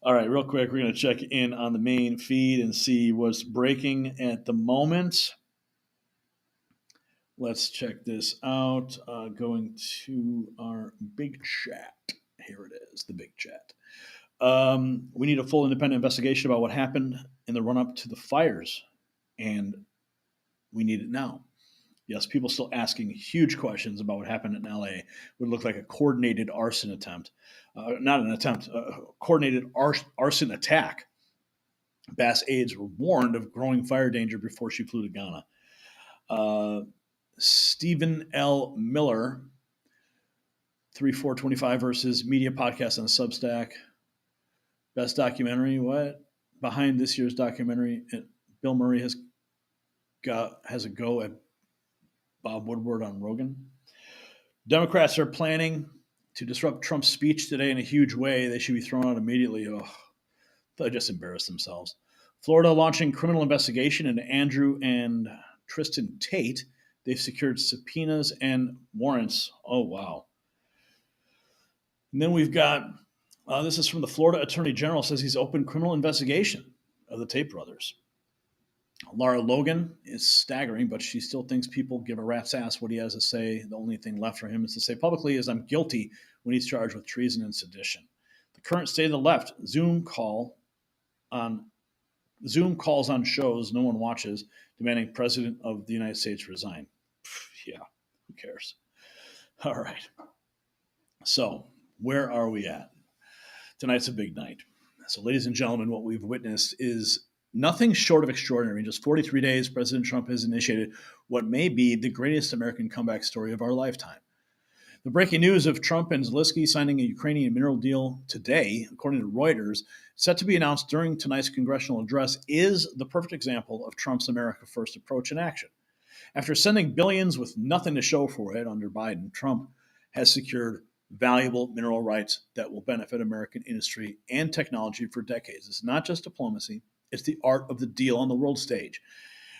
All right, real quick, we're going to check in on the main feed and see what's breaking at the moment. Let's check this out. Going to our big chat. Here it is, the big chat. We need a full independent investigation about what happened in the run-up to the fires, and we need it now. Yes, people still asking huge questions about what happened in LA. It would look like a coordinated arson attempt. Not an attempt, a coordinated arson attack. Bass aides were warned of growing fire danger before she flew to Ghana. Stephen L. Miller, 3425 versus Media Podcast on Substack. Best documentary, what? Behind this year's documentary, Bill Murray has a go at Bob Woodward on Rogan. Democrats are planning to disrupt Trump's speech today in a huge way. They should be thrown out immediately. Oh, they just embarrassed themselves. Florida launching criminal investigation into Andrew and Tristan Tate. They've secured subpoenas and warrants. Oh, wow. And then we've got, this is from the Florida Attorney General, says he's opened criminal investigation of the Tate brothers. Lara Logan is staggering, but she still thinks people give a rat's ass what he has to say. The only thing left for him is to say publicly is I'm guilty when he's charged with treason and sedition. The current state of the left, Zoom calls on shows no one watches, demanding President of the United States resign. Yeah, who cares? All right. So where are we at? Tonight's a big night. So, ladies and gentlemen, what we've witnessed is nothing short of extraordinary. In just 43 days, President Trump has initiated what may be the greatest American comeback story of our lifetime. The breaking news of Trump and Zelensky signing a Ukrainian mineral deal today, according to Reuters, set to be announced during tonight's congressional address, is the perfect example of Trump's America First approach in action. After sending billions with nothing to show for it under Biden, Trump has secured valuable mineral rights that will benefit American industry and technology for decades. It's not just diplomacy. It's the art of the deal on the world stage.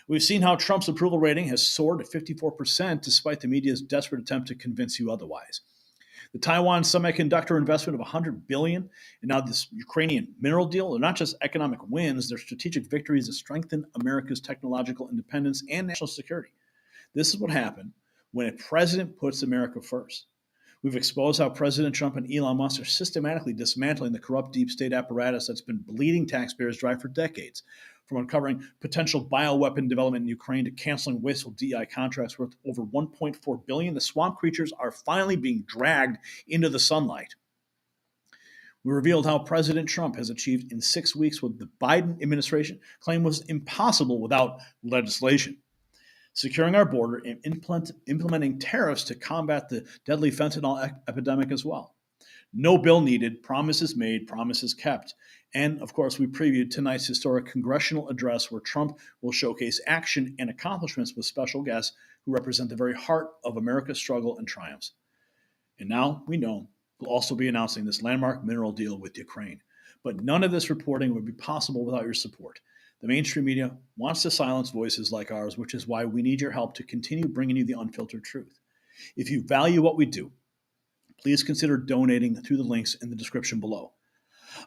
We've seen how Trump's approval rating has soared to 54% despite the media's desperate attempt to convince you otherwise. The Taiwan semiconductor investment of $100 billion and now this Ukrainian mineral deal are not just economic wins, they're strategic victories that strengthen America's technological independence and national security. This is what happened when a president puts America first. We've exposed how President Trump and Elon Musk are systematically dismantling the corrupt deep state apparatus that's been bleeding taxpayers dry for decades, from uncovering potential bioweapon development in Ukraine to canceling wasteful DI contracts worth over $1.4 billion. The swamp creatures are finally being dragged into the sunlight. We revealed how President Trump has achieved in 6 weeks what the Biden administration claimed was impossible without legislation. Securing our border and implementing tariffs to combat the deadly fentanyl epidemic as well. No bill needed, promises made, promises kept. And, of course, we previewed tonight's historic congressional address where Trump will showcase action and accomplishments with special guests who represent the very heart of America's struggle and triumphs. And now we know we'll also be announcing this landmark mineral deal with Ukraine. But none of this reporting would be possible without your support. The mainstream media wants to silence voices like ours, which is why we need your help to continue bringing you the unfiltered truth. If you value what we do, please consider donating through the links in the description below.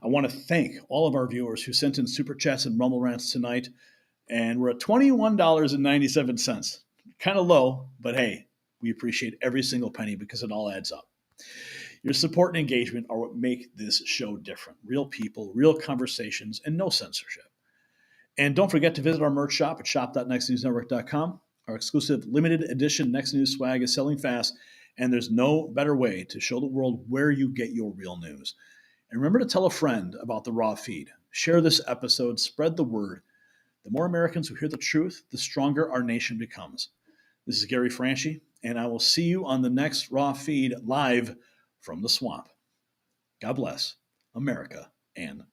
I want to thank all of our viewers who sent in super chats and rumble rants tonight, and we're at $21.97. Kind of low, but hey, we appreciate every single penny because it all adds up. Your support and engagement are what make this show different. Real people, real conversations, and no censorship. And don't forget to visit our merch shop at shop.nextnewsnetwork.com. Our exclusive limited edition Next News swag is selling fast, and there's no better way to show the world where you get your real news. And remember to tell a friend about the raw feed. Share this episode, spread the word The more Americans who hear the truth, the stronger our nation becomes. This is Gary Franchi, and I will see you on the next Raw feed live from the swamp. God bless America and